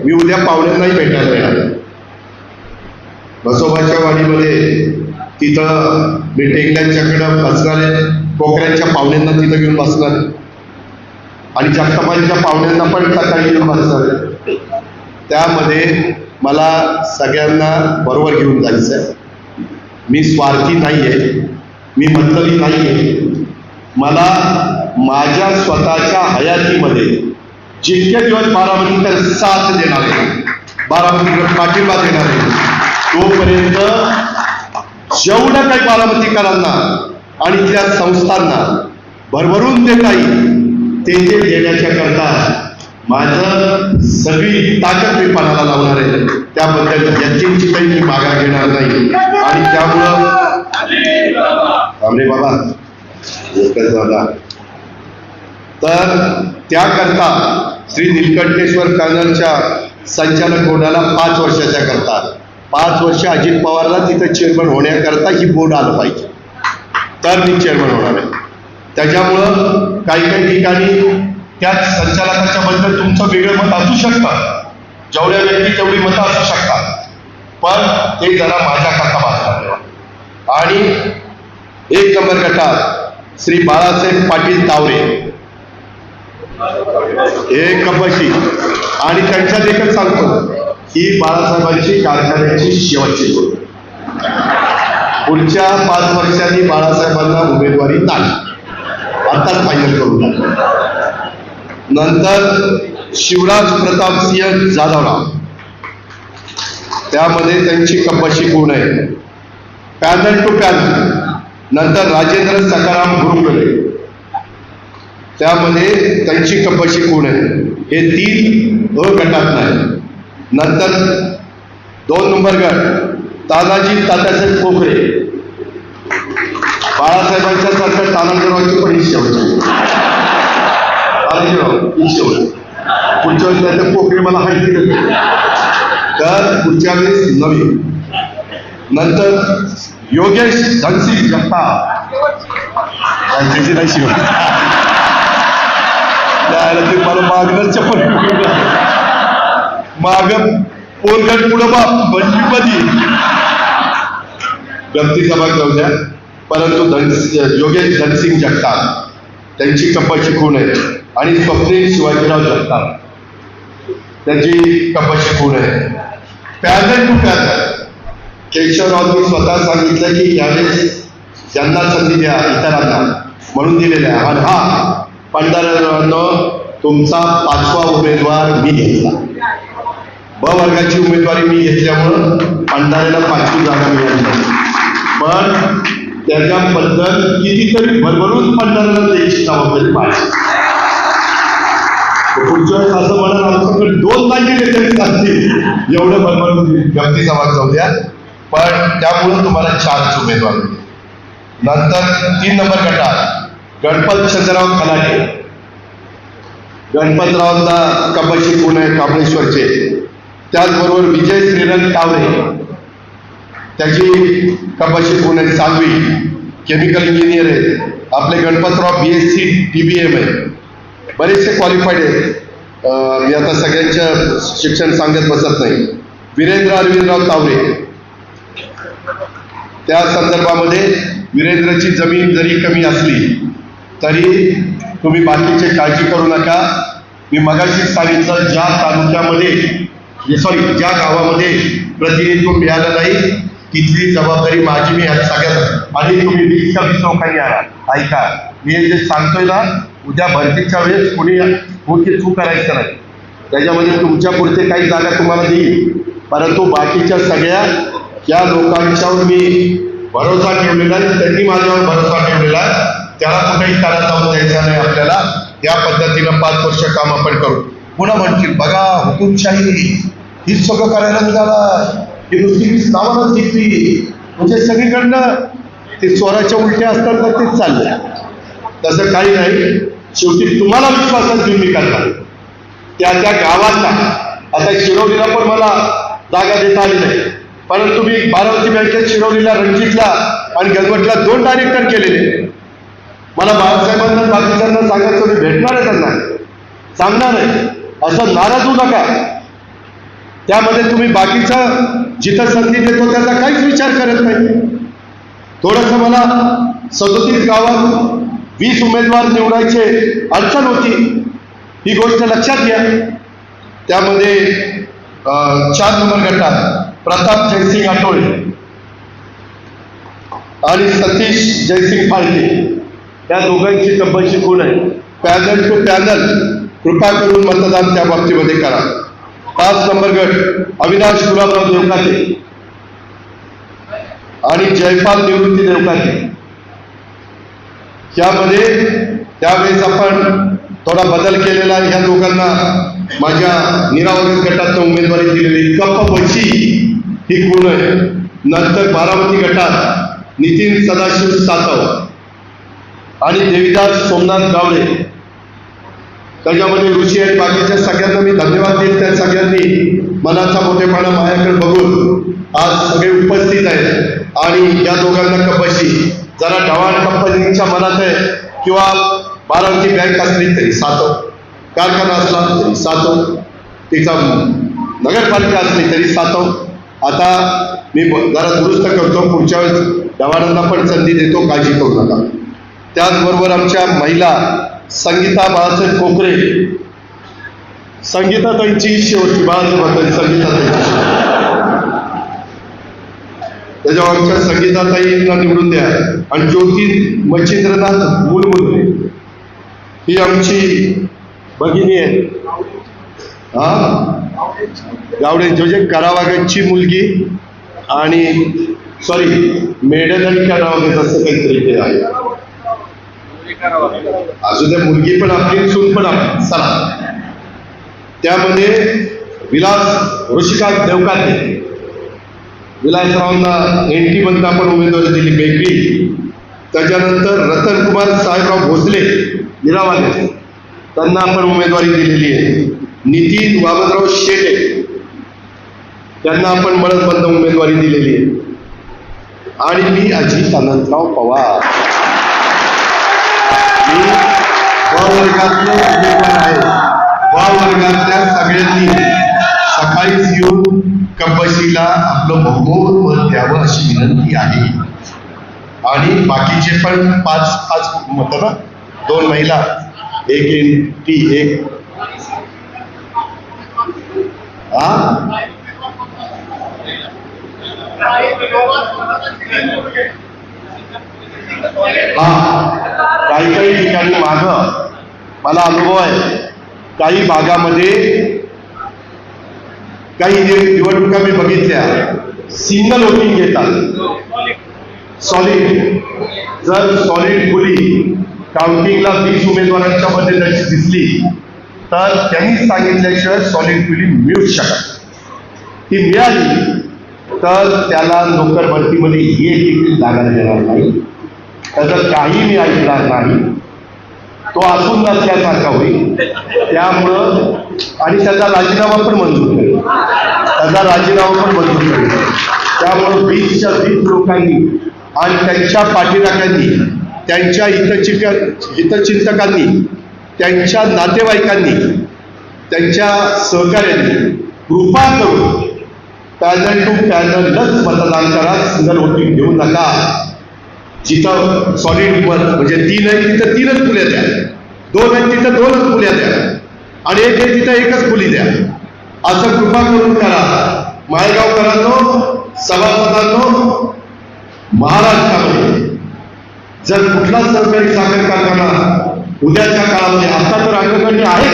मी उद्या पाहुण्यांनाही भेटायला येणार. म्हसोबाच्या वाडीमध्ये तिथं मी टेंगल्यांच्याकडं बसणारे कोकऱ्यांच्या पाहुण्यांना तिथं घेऊन बसणार आणि जगतापाईच्या पाहुण्यांना पण सकाळी घेऊन बसणार. त्यामध्ये मला सगळ्यांना बरोबर घेऊन जायचं आहे. मी स्वार्थी नाही आहे, मी मतलबी नाही आहे. मला माझ्या स्वतःच्या हयातीमध्ये जितके दिवस बारामतीकर साथ देणार आहे, बारामतीकर पाठिंबा देणार आहे, तोपर्यंत जेवढं काही बारामतीकरांना आणि इथल्या संस्थांना भरभरून देता येईल ते देण्याच्या करता माझं सगळी ताकद मी पणाला लावणार आहे. त्याबद्दल यांची काही मी माघार घेणार नाही. आणि त्यामुळं बाबा दादा तर त्याकरता श्री नीलकंठेश्वर पॅनलच्या संचालक बोर्डाला 5 वर्षाच्या करता 5 वर्ष अजित पवारला तिथं चेअरमन होण्याकरता ही बोर्ड आलं पाहिजे, तर मी चेअरमन होणार आहे. त्याच्यामुळं काही काही ठिकाणी त्या संचालकाच्या बद्दल तुमचं वेगळं मत असू शकतं, जेवढ्या व्यक्ती तेवढी मतं असू शकतात, पण ते जरा माझ्याकरता बाजूला ठेवा. आणि 1 नंबर गटात श्री बाळासाहेब पाटील तावरे हे कपाशी, आणि त्यांच्या देखील सांगतो ही बाळासाहेबांची कारखान्याची शेवटची गोष्ट. पुढच्या 5 वर्षांनी बाळासाहेबांना उमेदवारी नाही, आताच फायनल करून टाकलं. नंतर शिवराज प्रताप सिंह जाधवराव, त्यामध्ये त्यांची कपाशी पूर्ण आहे, पॅनल टू पॅनल. नंतर राजेंद्र सकाराम गुरुकुले, त्यामध्ये त्यांची कपाशी पूर्ण आहे. हे 3 अ गटात नाही. नंतर 2 नंबर गट तानाजी तात्यासाहेब पोखरे, बाळासाहेबांच्या सारखं तानाजीरावची पण ही शेवटची. पुढच्या वेळेस नाही तर पोखरे मला हायती तर पुढच्या वेळेस नवीन. नंतर योगेश धनसिंग जगताप, त्याची नाही शिव ते मला मागणं चप्पल माग पोरगड पुढं बाप बंदीपदी गमतीचा भाग जाऊ द्या. परंतु योगेश धनसिंग जगताप त्यांची कपाशी खूण आहे, आणि स्वप्नील शिवाजीराव जगताप त्यांची कपाशी खूण आहे. पॅनल टू पॅनल केशवरावनी स्वतः सांगितलं की यावेळेस ज्यांना संधी द्या इतरांना म्हणून दिलेल्या आहे. आणि हा पंढरपूरनं तुमचा 5वा उमेदवार मी घेतला. ब वर्गाची उमेदवारी मी घेतल्यामुळं पंढऱ्याला 5वी जागा मिळाली, पण त्याच्याबद्दल कितीतरी भरभरून पंढऱ्याला द्यायची जबाबदारी माझी. पुढच्या वेळेस असं म्हणा आमच्याकडे 2 नाही दिले तरी चालतील, एवढं भरभरून गमतीचा भाग जाऊ द्या. पण त्यामुळं तुम्हाला 4 उमेदवार होते. नंतर 3 नंबर गटात गणपत चंद्रराव खलाटे, गणपतरावांना कपाशी पुणे काबळेश्वरचे. त्याचबरोबर विजय श्रीरंग तावरे, त्याची कपाशी पुणे सांगवी, केमिकल इंजिनियर आहेत. आपले गणपतराव BSc DBM आहे, बरेचसे क्वालिफाईड आहेत. मी आता सगळ्यांचं शिक्षण सांगत बसत नाही. वीरेंद्र अरविंदराव तावरे, त्या संदर्भामध्ये वीरेंद्रची जमीन जरी कमी असली तरी तुम्ही बाकीचे काळजी करू नका. मी मगाशी सांगितलं, ज्या तालुक्यामध्ये ज्या गावामध्ये प्रतिनिधित्व मिळालं नाही तिथली जबाबदारी माझी. मी सगळ्यात आणि तुम्ही 20 का 20 लोकांनी ऐका, मी जे सांगतोय ना, उद्या भरतीच्या वेळेस कोणी मोठी चूक करायचं नाही. त्याच्यामध्ये तुमच्या पुढचे काही जागा तुम्हाला देईल, परंतु बाकीच्या सगळ्या या लोकांच्यावर मी भरोसा ठेवलेला आहे, त्यांनी माझ्यावर भरोसा ठेवलेला आहे. त्याला कुठेही त्याला जाऊन द्यायचं नाही. आपल्याला या पद्धतीनं 5 वर्ष काम आपण करू. पुन्हा म्हणतील, बघा हुकुमशाही हीच सगळं करायला निघाला, ही नुसती नावानच दिसली, म्हणजे सगळीकडनं ते चोराच्या उलट्या असतात तर तेच चाललंय. तसं काही नाही. शेवटी तुम्हाला विश्वासात घेऊन मी करणार. त्या गावाचा आता शिरवलीला पण मला जागा देता आली नाही, परंतु मी बारामती बँकेत शिरवलीला, रणजितला आणि गलगोटला 2 डायरेक्टर केलेले. मला बाळासाहेबांना बाकीच्यांना सांगायचं, मी भेटणार आहे त्यांना, सांगणार आहे, असं नाराज होऊ नका. त्यामध्ये तुम्ही बाकीचं जिथं संधी देतो त्याचा काहीच विचार करत नाही. थोडंसं मला 37 गावात 20 उमेदवार निवडायचे अडचण होती, ही गोष्ट लक्षात घ्या. त्यामध्ये 4 नंबर गटात प्रताप जयसिंग आठवले आणि सतीश जयसिंग फाळके या दोघांची कंपल्सरी कोण आहे. पॅनल टू पॅनल कृपा करून मतदान त्या बाबतीमध्ये करा. 5 नंबर गट अविनाश गुलाबराव देवकाते आणि जयपाल निवृत्ती देवकाते. यामध्ये त्यावेळेस आपण थोडा बदल केलेला. ह्या दोघांना माझ्या निरावरी गटात उमेदवारी दिलेली. कप्प बची ही कोण आहे. नंतर बारामती गटात नितीन सदाशिव सातव आणि देवीदास सोमनाथ गावडे. त्याच्यामध्ये ऋषी आणि बाकीच्या सगळ्यांना मी धन्यवाद देईल. त्या सगळ्यांनी मनाचा मोठेपणा माझ्याकडे बघून आज सगळे उपस्थित आहेत. आणि या दोघांना कपाशी जरा ढवाण कंपनीच्या मनात आहे, किंवा बारामती बँक असली तरी सातव, कारखाना असला तरी सातव, तिचा नगरपालिका असली तरी सातव. आता मी जरा दुरुस्त करतो, पुढच्या वेळेस ढवाणांना पण संधी देतो, काळजी करू नका. त्याचबरोबर आमच्या महिला संगीता बाळासाहेब कोकरे, संगीताताईंची शेवटची बाळासाहेब संगीताताई, त्याच्यावर आमच्या संगीताताईंना निवडून द्या. आणि ज्योती मच्छिंद्रनाथ मुलमुल ही आमची भगिनी आहे, गावडे म्हणजे करावागतची मुलगी, आणि सॉरी मेडल करावागत असं काहीतरी ते आहे. अजून त्या मुलगी पण आपली, सून पण आपली. चला, त्यामध्ये विलास ऋषिकांत देवकाते, विलासरावांना NT मधून आपण उमेदवारी दिली बेकरी. त्याच्यानंतर रतन कुमार साहेबराव भोसले निरावाले, त्यांना आपण उमेदवारी दिलेली आहे. नितीन वामनराव शेटे, त्यांना आपण मळदमधून उमेदवारी दिलेली आहे. आणि मी अजित अनंतराव पवार, मी वर्गातले उमेदवार आहे. वर्गातल्या सगळ्यांनी सकाळीच येऊन कंपशीला आपलं बहुमोल मत द्यावं अशी विनंती आहे. आणि बाकीचे पण 5 मत ना, 2 महिला, 1 NT, 1 काही ठिकाणी माग मला अनुभव आहे. काही भागामध्ये काही निवडणुका मी बघितल्या, सिंगल वोटिंग घेतात. सॉलिड, जर सॉलिड खोली काउंटिंगला 20 उमेदवारांच्या मध्ये जर दिसली तर त्यांनी सांगितल्याशिवाय सॉलिड खोली मिळूच शकत. ती मिळाली तर त्याला नोकर भरतीमध्ये एक देखील जागा देणार नाही, त्याचं काही मी ऐकणार नाही. तो असून नसल्यासारखा होईल. त्यामुळं आणि त्याचा राजीनामा पण मंजूर करेल, त्यामुळं 20च्या 20 लोकांनी आणि त्यांच्या पाठीराख्यांनी त्यांच्या हितचिंतकांनी, त्यांच्या नातेवाईकांनी, त्यांच्या सहकार्यांनी कृपा करून पॅनल टू पॅनलच मतदान करा. सिंगल वोटिंग घेऊ नका. जिथं सॉलिड मत म्हणजे 3 आहे तिथं 3च फुल्या द्या, 2 आहे तिथं 2च फुल्या द्या, आणि 1 आहे तिथं 1च फुली द्या. असं कृपा करून करा. माळेगावकरांनो, सभासदांनो, महाराष्ट्रामध्ये जर कुठला सहकारी साखर कारखाना उद्याच्या काळामध्ये, आता तर अग्रगण्य आहे,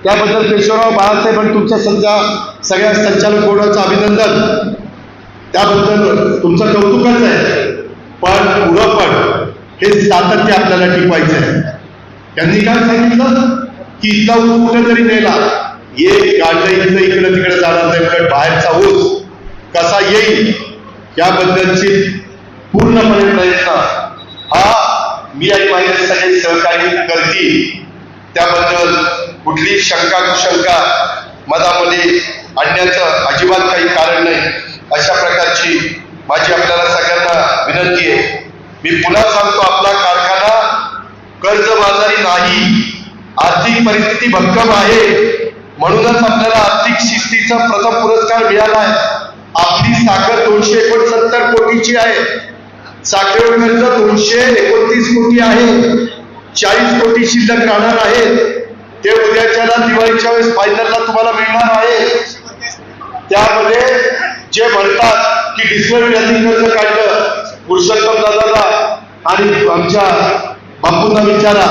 त्याबद्दल केशवराव बाळासाहेब आणि तुमच्या सगळ्या संचालक बोर्डाचं अभिनंदन, त्याबद्दल तुमचं कौतुकच आहे. पण पुढं पण हे सातत्य आपल्याला टिकवायचं आहे. त्यांनी काय सांगितलं की इथला ऊस कुठे जरी नेला, एक गाडलं इथलं इकडे तिकडे जाणार नाही, पण बाहेरचा ऊस कसा येईल याबद्दलची पूर्णपणे प्रयत्न हा मी आणि माझे सगळे सहकारी करतील. त्याबद्दल कुठली शंका कुशंका मनामध्ये आणण्याचं अजिबात काही कारण नाही. अशा प्रकारची माझी आपल्याला सगळ्यांना विनंती आहे. मी पुन्हा सांगतो, आपला कारखाना कर्जबाजारी नाही, आर्थिक परिस्थिती भक्कम आहे, म्हणूनच आपल्याला आर्थिक शिस्तीचा प्रथम पुरस्कार मिळाला आहे. आपली साखर 269 कोटीची आहे, साखरेवर कर्ज 229 कोटी आहे, 40 कोटी शिल्लक राहणार आहे. ते उद्याच्याला दिवाळीच्या वेळेस फायनलला तुम्हाला मिळणार आहे. त्यामध्ये जे म्हणतात की डिस्कवरी यांनी कर्ज काढलं, पुरुषोत्तम दादाला आणि आमच्या बापूंना विचारा,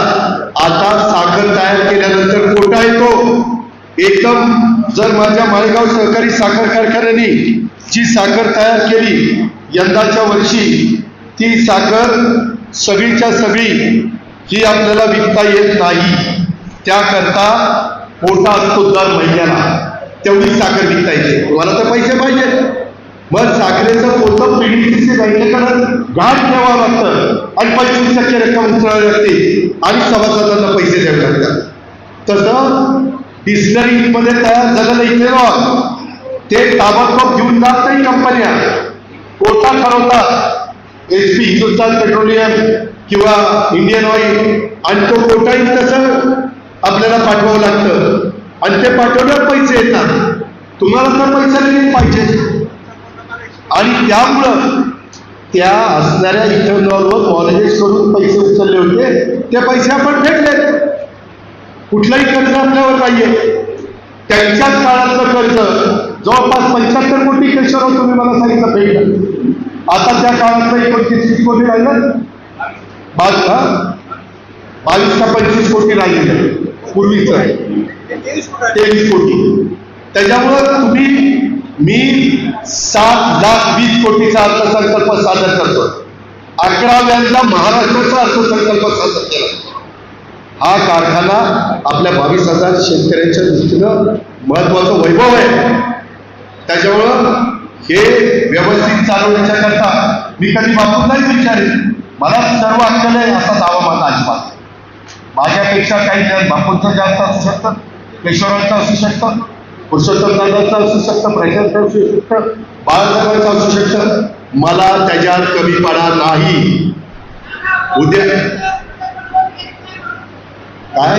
आता साखर तयार केल्यानंतर कोटा येतो एकदम. जर माझ्या माळेगाव सहकारी साखर कारखान्याने जी साखर तयार केली यंदाच्या वर्षी, ती साखर सगळीच्या सगळी ही आपल्याला विकता येत नाही. त्याकरता कोटा असतो दर महिन्याला, तेवढी साखर विकता येते. तुम्हाला तर पैसे पाहिजे, मग साखरेचं पोतं पीडीसी बँकेकडे गाठ ठेवावं लागतं आणि 25% रक्कम उचलावी लागते आणि सभासदांना पैसे द्यावे लागतात. तसं डिस्टरीमध्ये तयार झालेलं इथेनॉल ते ताबडतोब घेऊन जात नाही कंपन्या, कोटा ठरवतात. HP हिंदुस्थान पेट्रोलियम किंवा इंडियन ऑइल, आणि तो कोटाही तसं आपल्याला पाठवावं लागतं आणि ते पाठवल्यावर पैसे येतात. तुम्हाला तर पैसे दिले पाहिजे, आणि त्यामुळं त्या असणाऱ्या इथेनॉलवर कॉलेजेस कडून पैसे उचलले होते, ते पैसे आपण फेडले. कुठलाही कर्ज आपल्यावर नाहीये. त्यांच्याच काळातलं कर्ज जवळपास 75 कोटी केशवराव तुम्ही मला सांगितलं फेडलं. आता त्या काळातलं 29 कोटी राहिलं, 22 का 25 कोटी राहिलेलं पूर्वीच 23 कोटी. त्याच्यामुळं मी 7,20,000 कोटीचा अर्थसंकल्प सादर करतो. 11व्यांदा महाराष्ट्राचा अर्थसंकल्प सादर केला. हा कारखाना आपल्या 22,000 शेतकऱ्यांच्या दृष्टीनं महत्वाचं वैभव आहे. त्याच्यामुळं हे व्यवस्थित चालवण्याच्या करता मी कधी बापूंनाही विचारेन, मला सर्व अक्कल आहे असा दावा माझा अजिबात. माझ्यापेक्षा काही ज्ञान बापूंचं जास्त असू शकतं, केशवरावांचं असू शकतं, पुरुषोत्तम दादाचं असू शकतं, प्रशांतचं असू शकतं, बाळासाहेबांचं असू शकतं. मला त्याच्यात कमीपणा नाही. उद्या काय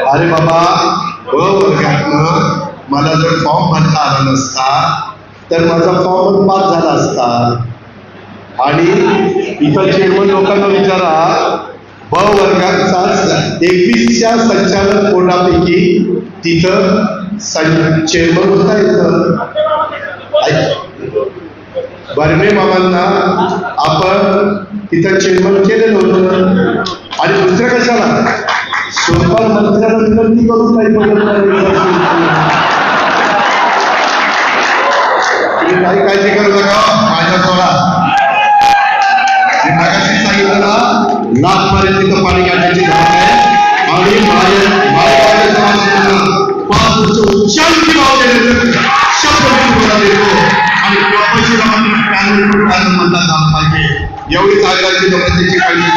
अरे बाबा, मला जर फॉर्म भरता आला नसता तर माझा फॉर्म पास झाला असता. आणि इतर चेअरमन लोकांना विचारा, ब वर्गाचा 21च्या संचालक बोर्डापैकी तिथं चेअरमन होता येतं. बर्मे मामांना आपण तिथं चेअरमन केलेलं होतं. आणि दुसरं कशाला स्वयंपाक मंत्र्याला विनंती करून काही तुम्ही काही काळजी करू नका. माझ्या सोडा मागाशी सांगितलं ना, नागपर्यंत तिथं पाणी काढण्याची गरज आहे. आणि माझ्या 5 वर्ष उच्चांकी भाव देण्याचं शब्द मी तुम्हाला देतो. आणि प्रॉपर्टीला म्हणतात झालं पाहिजे, एवढीच आग्रहाची प्रत्येची काळजी.